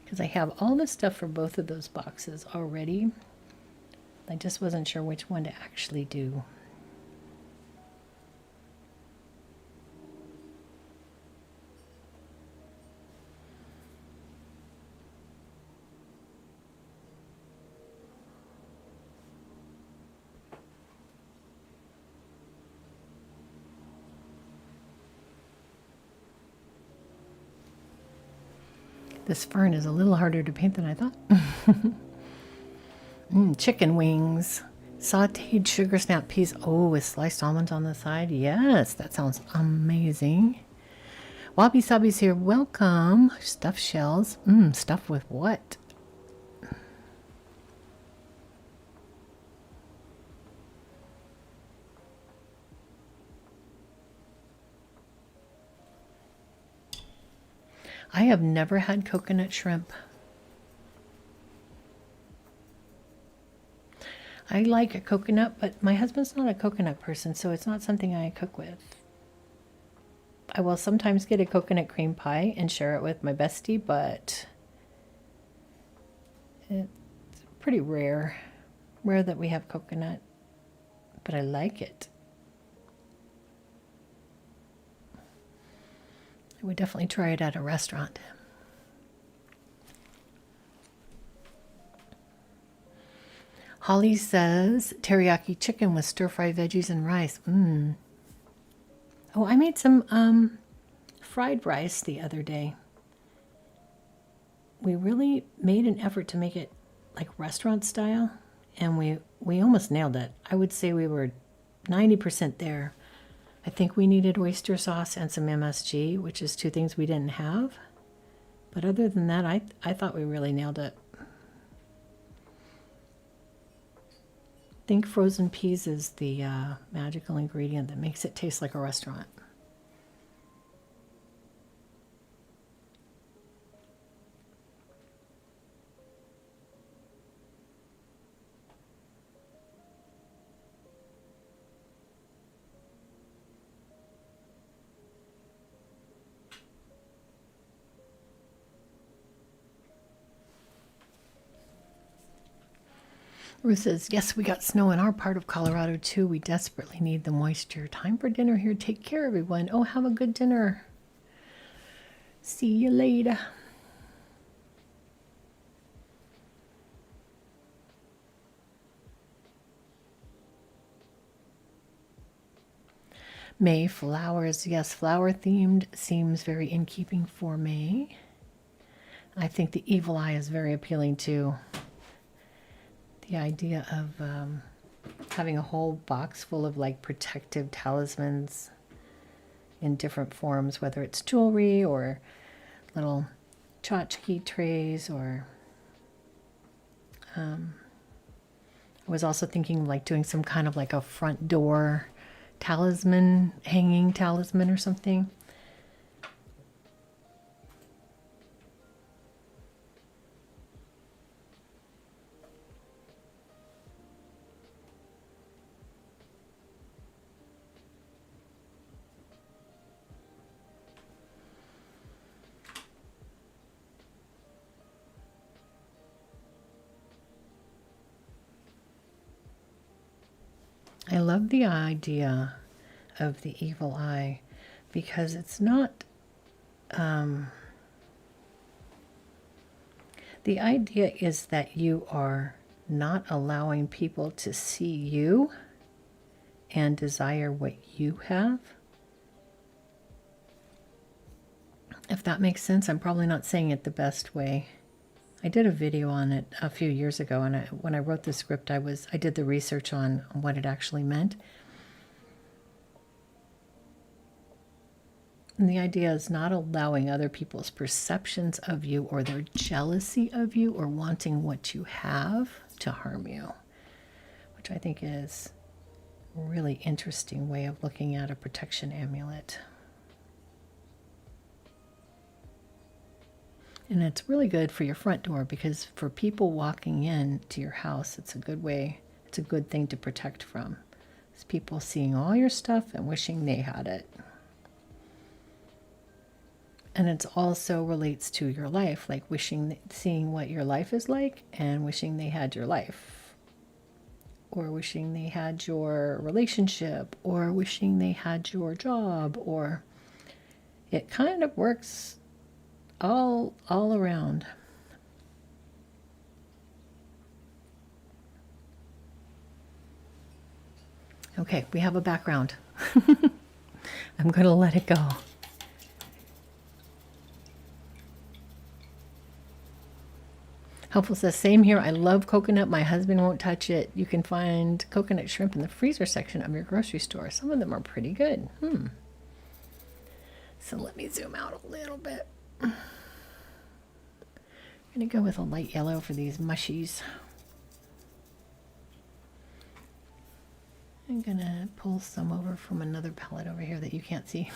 Because I have all the stuff for both of those boxes already. I just wasn't sure which one to actually do. This fern is a little harder to paint than I thought. Chicken wings. Sauteed sugar snap peas. Oh, with sliced almonds on the side. Yes, that sounds amazing. Wabi Sabi's here. Welcome. Stuffed shells. Stuffed with what? I have never had coconut shrimp. I like a coconut, but my husband's not a coconut person, so it's not something I cook with. I will sometimes get a coconut cream pie and share it with my bestie, but it's pretty rare that we have coconut, but I like it. I would definitely try it at a restaurant. Holly says teriyaki chicken with stir-fry veggies and rice. Oh, I made some fried rice the other day. We really made an effort to make it like restaurant style, and we almost nailed it. I would say we were 90% there. I think we needed oyster sauce and some MSG, which is two things we didn't have. But other than that, I thought we really nailed it. I think frozen peas is the magical ingredient that makes it taste like a restaurant. Ruth says, yes, we got snow in our part of Colorado too. We desperately need the moisture. Time for dinner here. Take care, everyone. Oh, have a good dinner. See you later. May flowers. Yes, flower themed seems very in keeping for May. I think the evil eye is very appealing too. The idea of having a whole box full of like protective talismans in different forms, whether it's jewelry or little tchotchke trays, or I was also thinking like doing some kind of like a front door talisman, hanging talisman or something. I love the idea of the evil eye because it's not, the idea is that you are not allowing people to see you and desire what you have. If that makes sense, I'm probably not saying it the best way. I did a video on it a few years ago, and when I wrote the script, I did the research on what it actually meant. And the idea is not allowing other people's perceptions of you or their jealousy of you or wanting what you have to harm you, which I think is a really interesting way of looking at a protection amulet. And it's really good for your front door, because for people walking in to your house, it's a good way, it's a good thing to protect from. It's people seeing all your stuff and wishing they had it. And it also relates to your life, like seeing what your life is like and wishing they had your life, or wishing they had your relationship, or wishing they had your job, or it kind of works all around. Okay, we have a background. I'm going to let it go. Helpful says, same here. I love coconut. My husband won't touch it. You can find coconut shrimp in the freezer section of your grocery store. Some of them are pretty good. So let me zoom out a little bit. I'm going to go with a light yellow for these mushies. I'm going to pull some over from another palette over here that you can't see.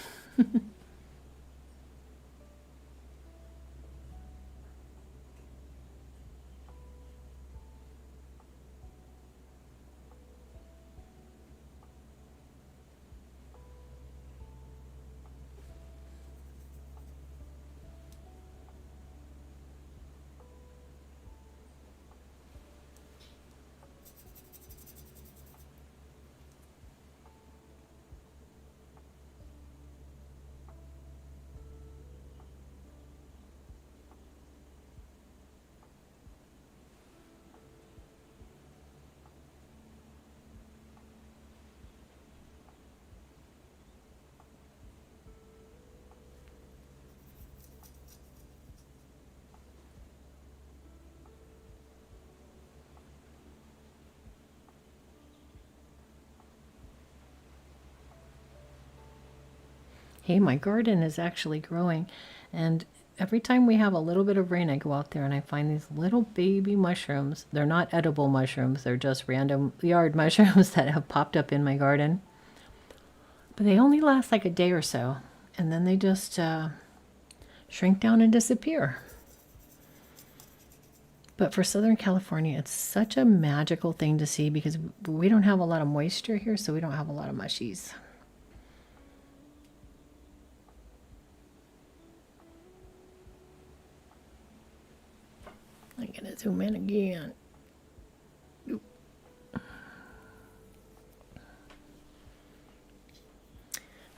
Hey, my garden is actually growing, and every time we have a little bit of rain, I go out there and I find these little baby mushrooms. They're not edible mushrooms, they're just random yard mushrooms that have popped up in my garden. But they only last like a day or so, and then they just shrink down and disappear. But for Southern California, it's such a magical thing to see, because we don't have a lot of moisture here, so we don't have a lot of mushies. I'm going to zoom in again. Oop. I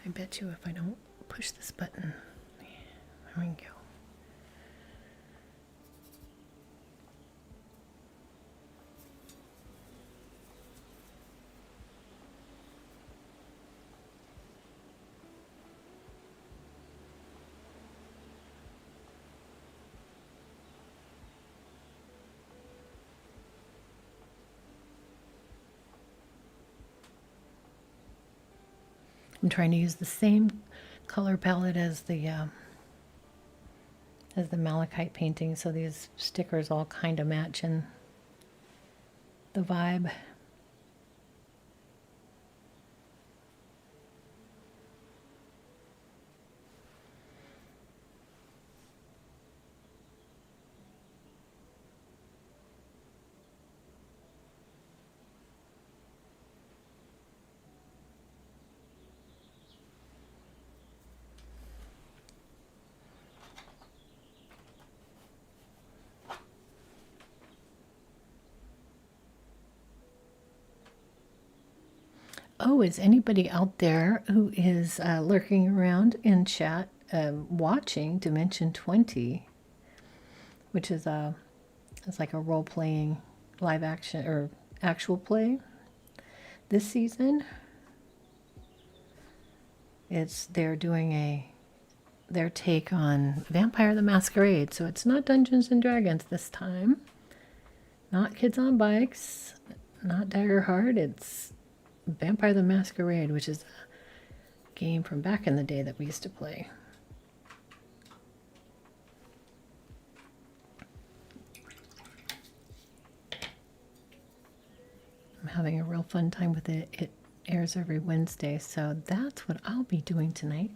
bet you if I don't push this button, there we go. I'm trying to use the same color palette as the Malachite painting, so these stickers all kind of match in the vibe. Oh, is anybody out there who is lurking around in chat watching Dimension 20, which is it's like a role-playing live action or actual play this season? They're doing their take on Vampire the Masquerade, so it's not Dungeons and Dragons this time, not Kids on Bikes, not Dagger Heart. It's Vampire the Masquerade, which is game from back in the day that we used to play. I'm having a real fun time with it. It airs every Wednesday, so that's what I'll be doing tonight.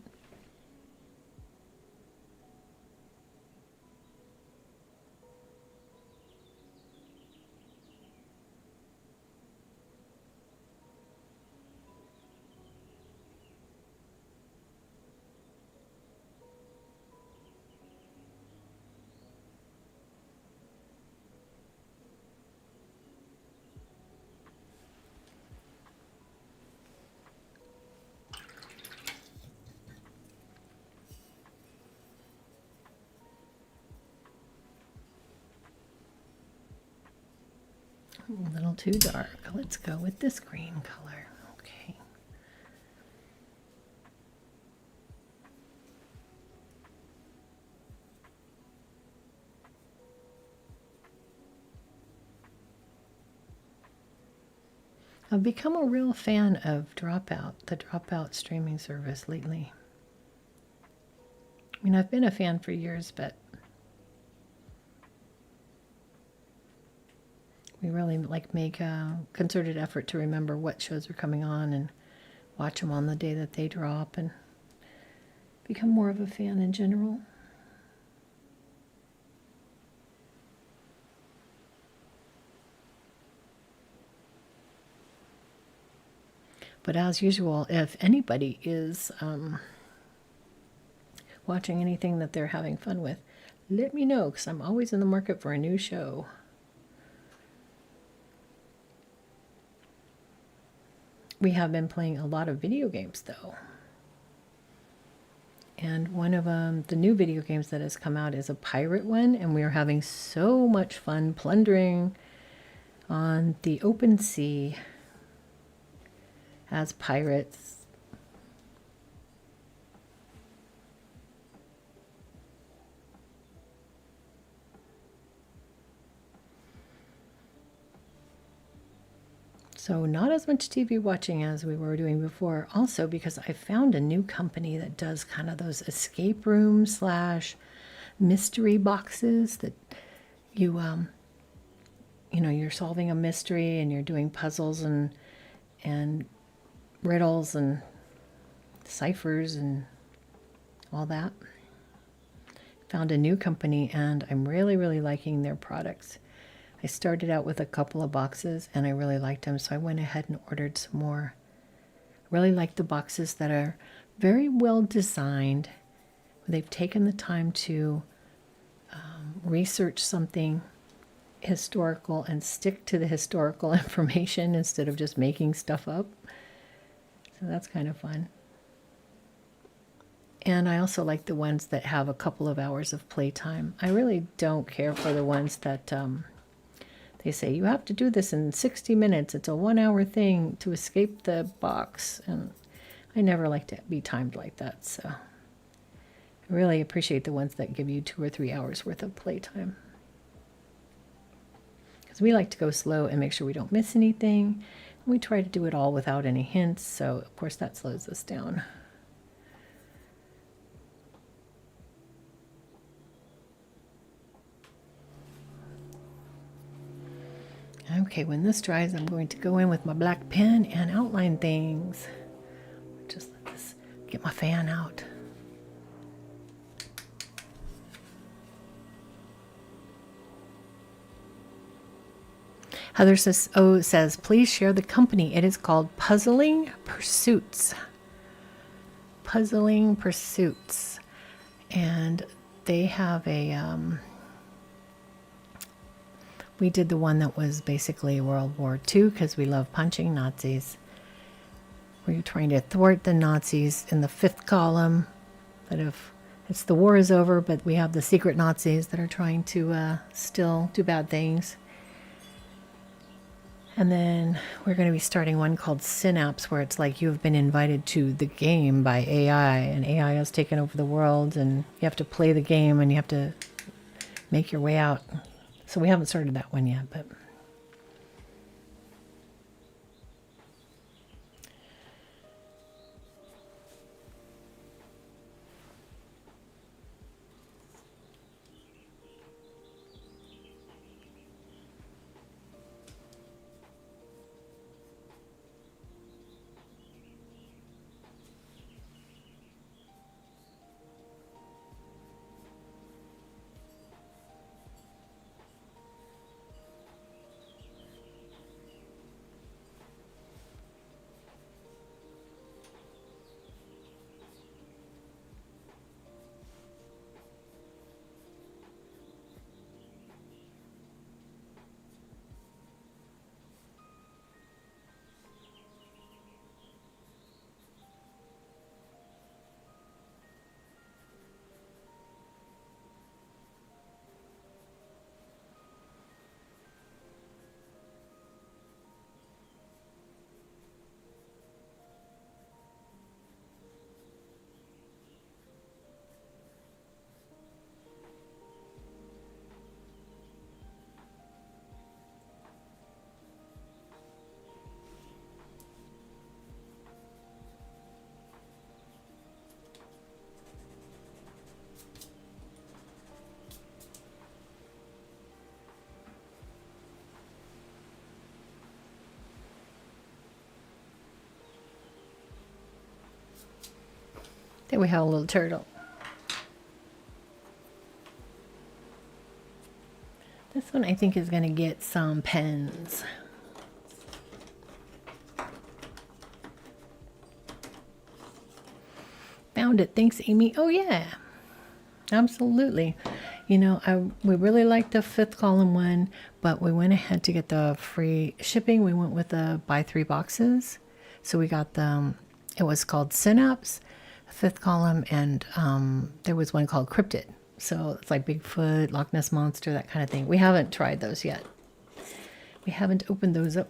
A little too dark. Let's go with this green color. Okay. I've become a real fan of Dropout, the Dropout streaming service lately. I mean, I've been a fan for years, but we really make a concerted effort to remember what shows are coming on and watch them on the day that they drop and become more of a fan in general. But as usual, if anybody is watching anything that they're having fun with, let me know, because I'm always in the market for a new show. We have been playing a lot of video games, though. And one of the new video games that has come out is a pirate one, and we are having so much fun plundering on the open sea as pirates. So not as much TV watching as we were doing before. Also because I found a new company that does kind of those escape room / mystery boxes that you, you're solving a mystery and you're doing puzzles and riddles and ciphers and all that. Found a new company and I'm really, really liking their products. I started out with a couple of boxes and I really liked them, so I went ahead and ordered some more. I really like the boxes that are very well designed. They've taken the time to research something historical and stick to the historical information instead of just making stuff up. So that's kind of fun. And I also like the ones that have a couple of hours of playtime. I really don't care for the ones that they say, you have to do this in 60 minutes. It's a 1-hour thing to escape the box. And I never like to be timed like that. So I really appreciate the ones that give you 2 or 3 hours worth of playtime. Because we like to go slow and make sure we don't miss anything. We try to do it all without any hints. So, of course, that slows us down. Okay, when this dries, I'm going to go in with my black pen and outline things. Just let this get my fan out. Heather says, please share the company. It is called Puzzling Pursuits. Puzzling Pursuits. And they have a... we did the one that was basically World War II because we love punching Nazis. We're trying to thwart the Nazis in the 5th column. That if it's the war is over, but we have the secret Nazis that are trying to still do bad things. And then we're going to be starting one called Synapse, where it's like you've been invited to the game by AI, and AI has taken over the world, and you have to play the game, and you have to make your way out. So we haven't started that one yet, but... There we have a little turtle. This one I think is going to get some pens. Found it. Thanks, Amy. Oh, yeah. Absolutely. You know, we really liked the fifth column one, but we went ahead to get the free shipping. We went with the buy 3 boxes. So we got the, it was called Synapse, fifth column, and there was one called Cryptid. So it's like Bigfoot, Loch Ness Monster, that kind of thing. We haven't tried those yet. We haven't opened those up.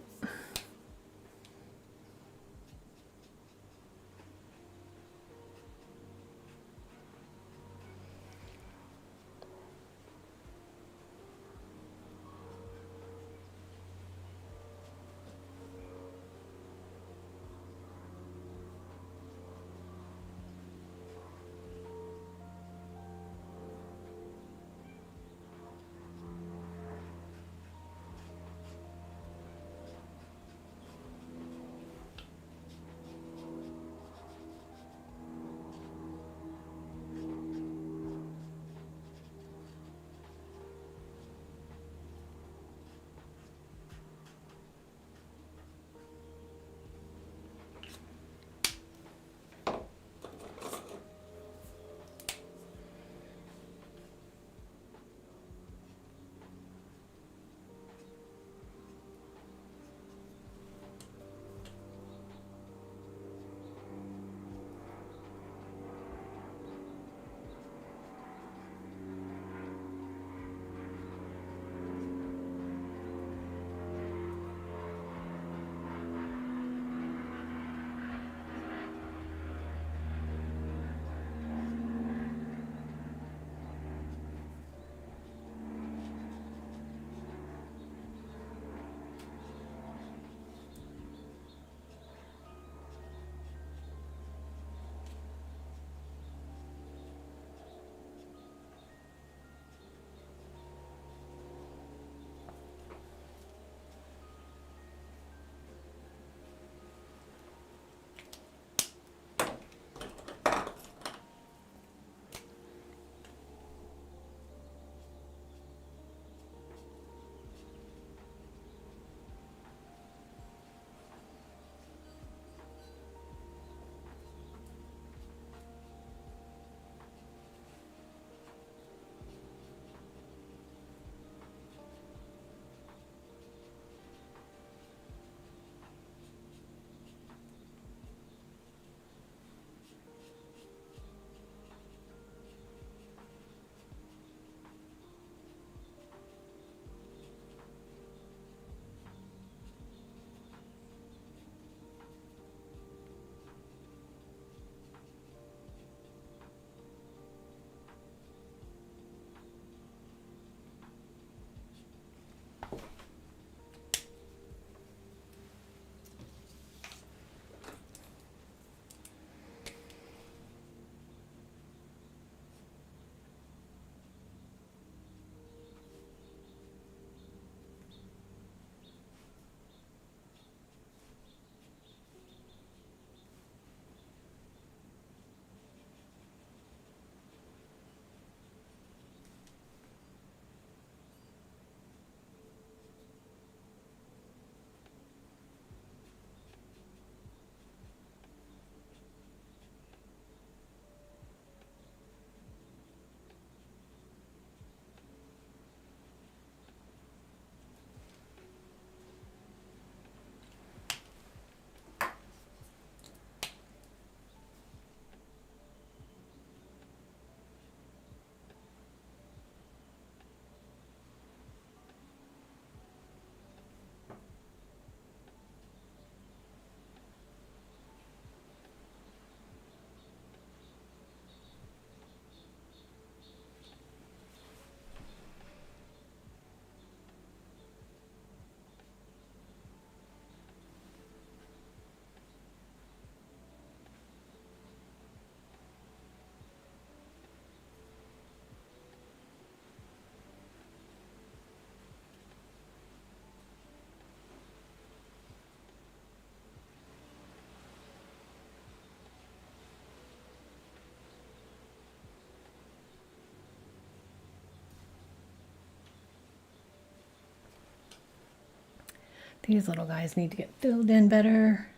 These little guys need to get filled in better.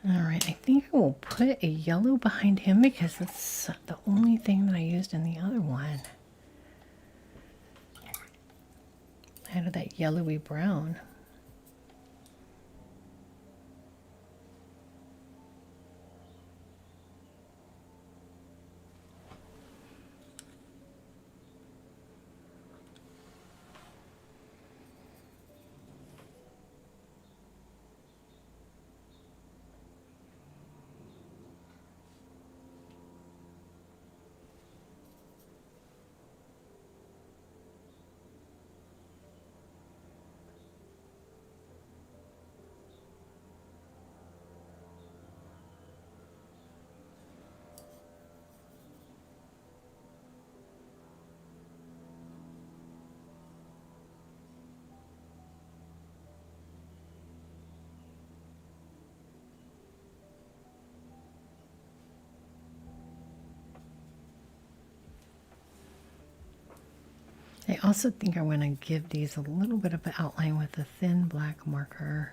All right, I think I will put a yellow behind him because that's the only thing that I used in the other one. I had that yellowy brown. I also think I want to give these a little bit of an outline with a thin black marker.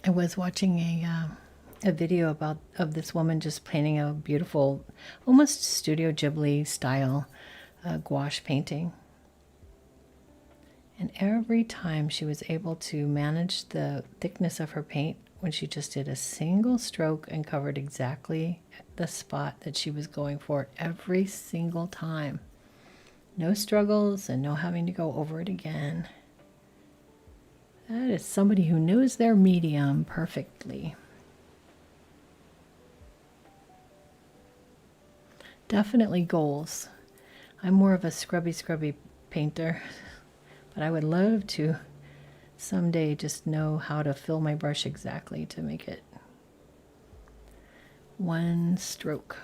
I was watching a video of this woman just painting a beautiful, almost Studio Ghibli style gouache painting. And every time she was able to manage the thickness of her paint when she just did a single stroke and covered exactly the spot that she was going for every single time. No struggles and no having to go over it again. That is somebody who knows their medium perfectly. Definitely goals. I'm more of a scrubby painter, but I would love to someday just know how to fill my brush exactly to make it one stroke.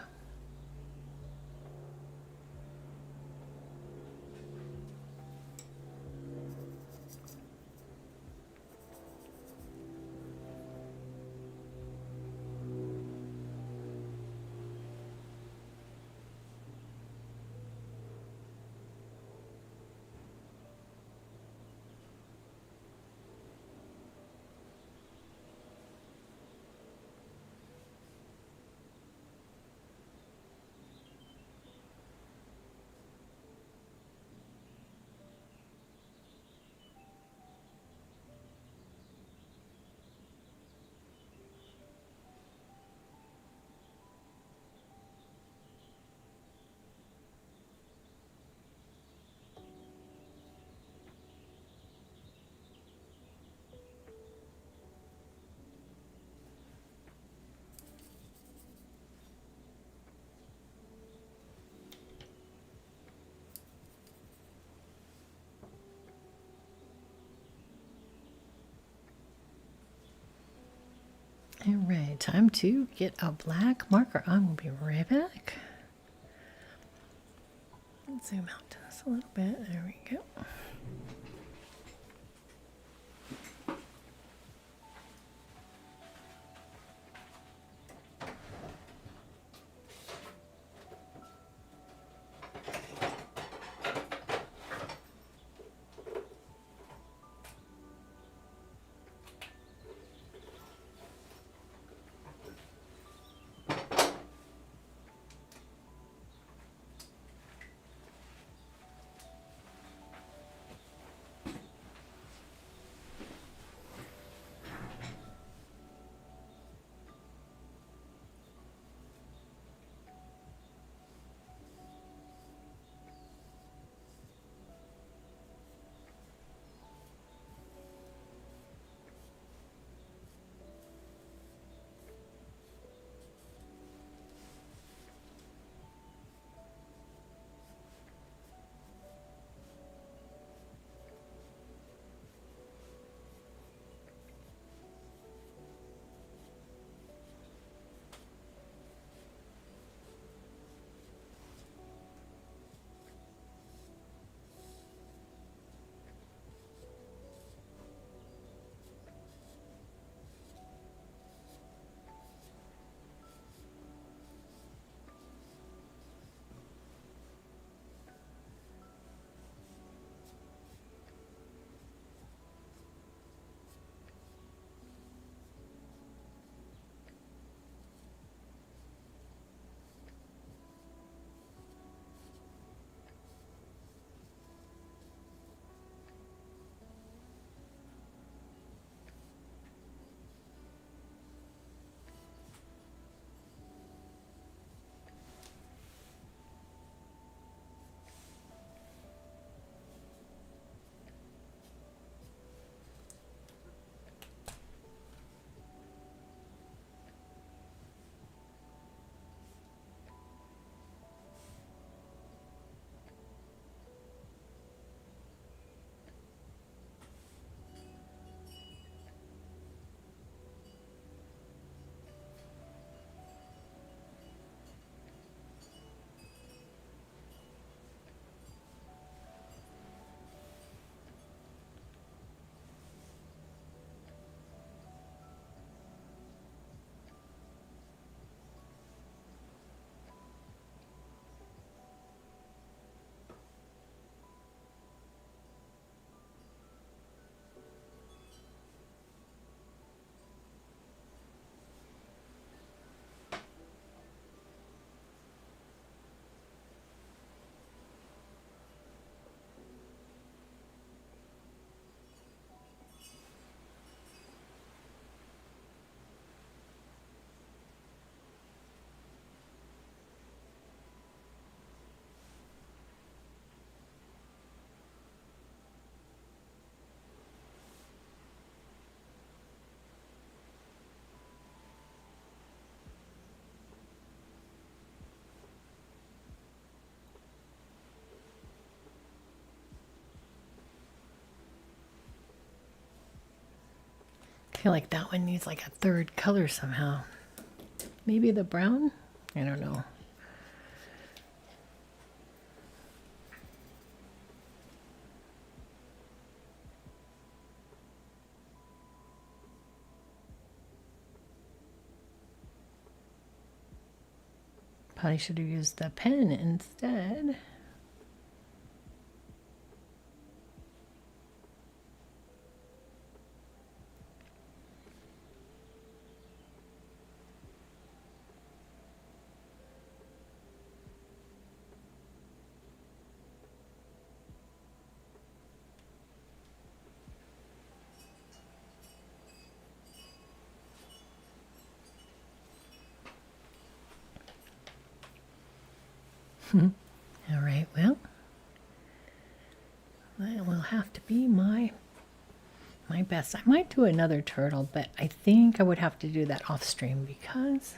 All right, time to get a black marker on. We'll be right back. Let's zoom out just a little bit. There we go. I feel like that one needs like a third color somehow. Maybe the brown? I don't know. Probably should have used the pen instead. All right, well, that will have to be my best. I might do another turtle, but I think I would have to do that off stream because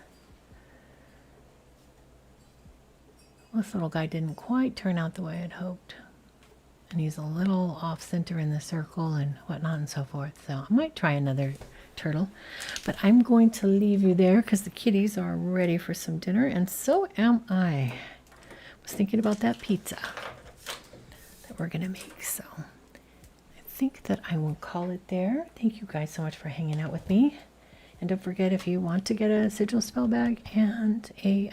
this little guy didn't quite turn out the way I'd hoped. And he's a little off center in the circle and whatnot and so forth. So I might try another turtle. But I'm going to leave you there because the kitties are ready for some dinner, and so am I. I was thinking about that pizza that we're going to make, so I think that I will call it there. Thank you guys so much for hanging out with me. And don't forget, if you want to get a sigil spell bag and a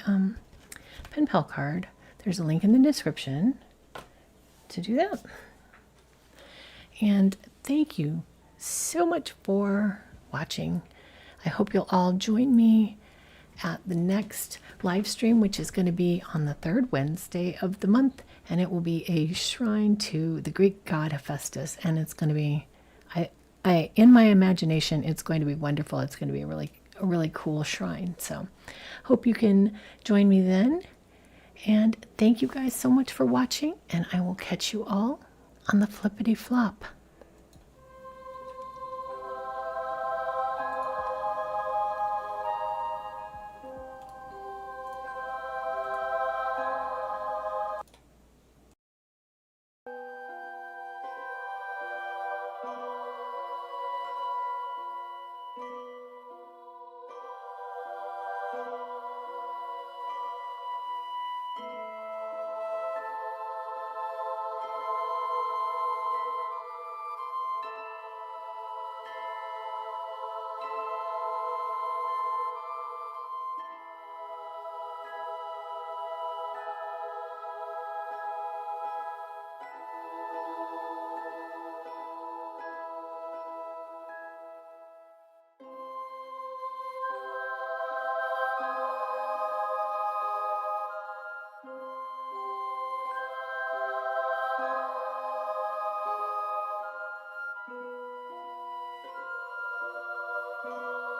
pen pal card, there's a link in the description to do that. And thank you so much for watching. I hope you'll all join me at the next live stream, which is going to be on the third Wednesday of the month, and it will be a shrine to the Greek god Hephaestus, and it's going to be, I in my imagination, it's going to be wonderful. It's going to be a really cool shrine. So hope you can join me then. And thank you guys so much for watching, and I will catch you all on the flippity flop.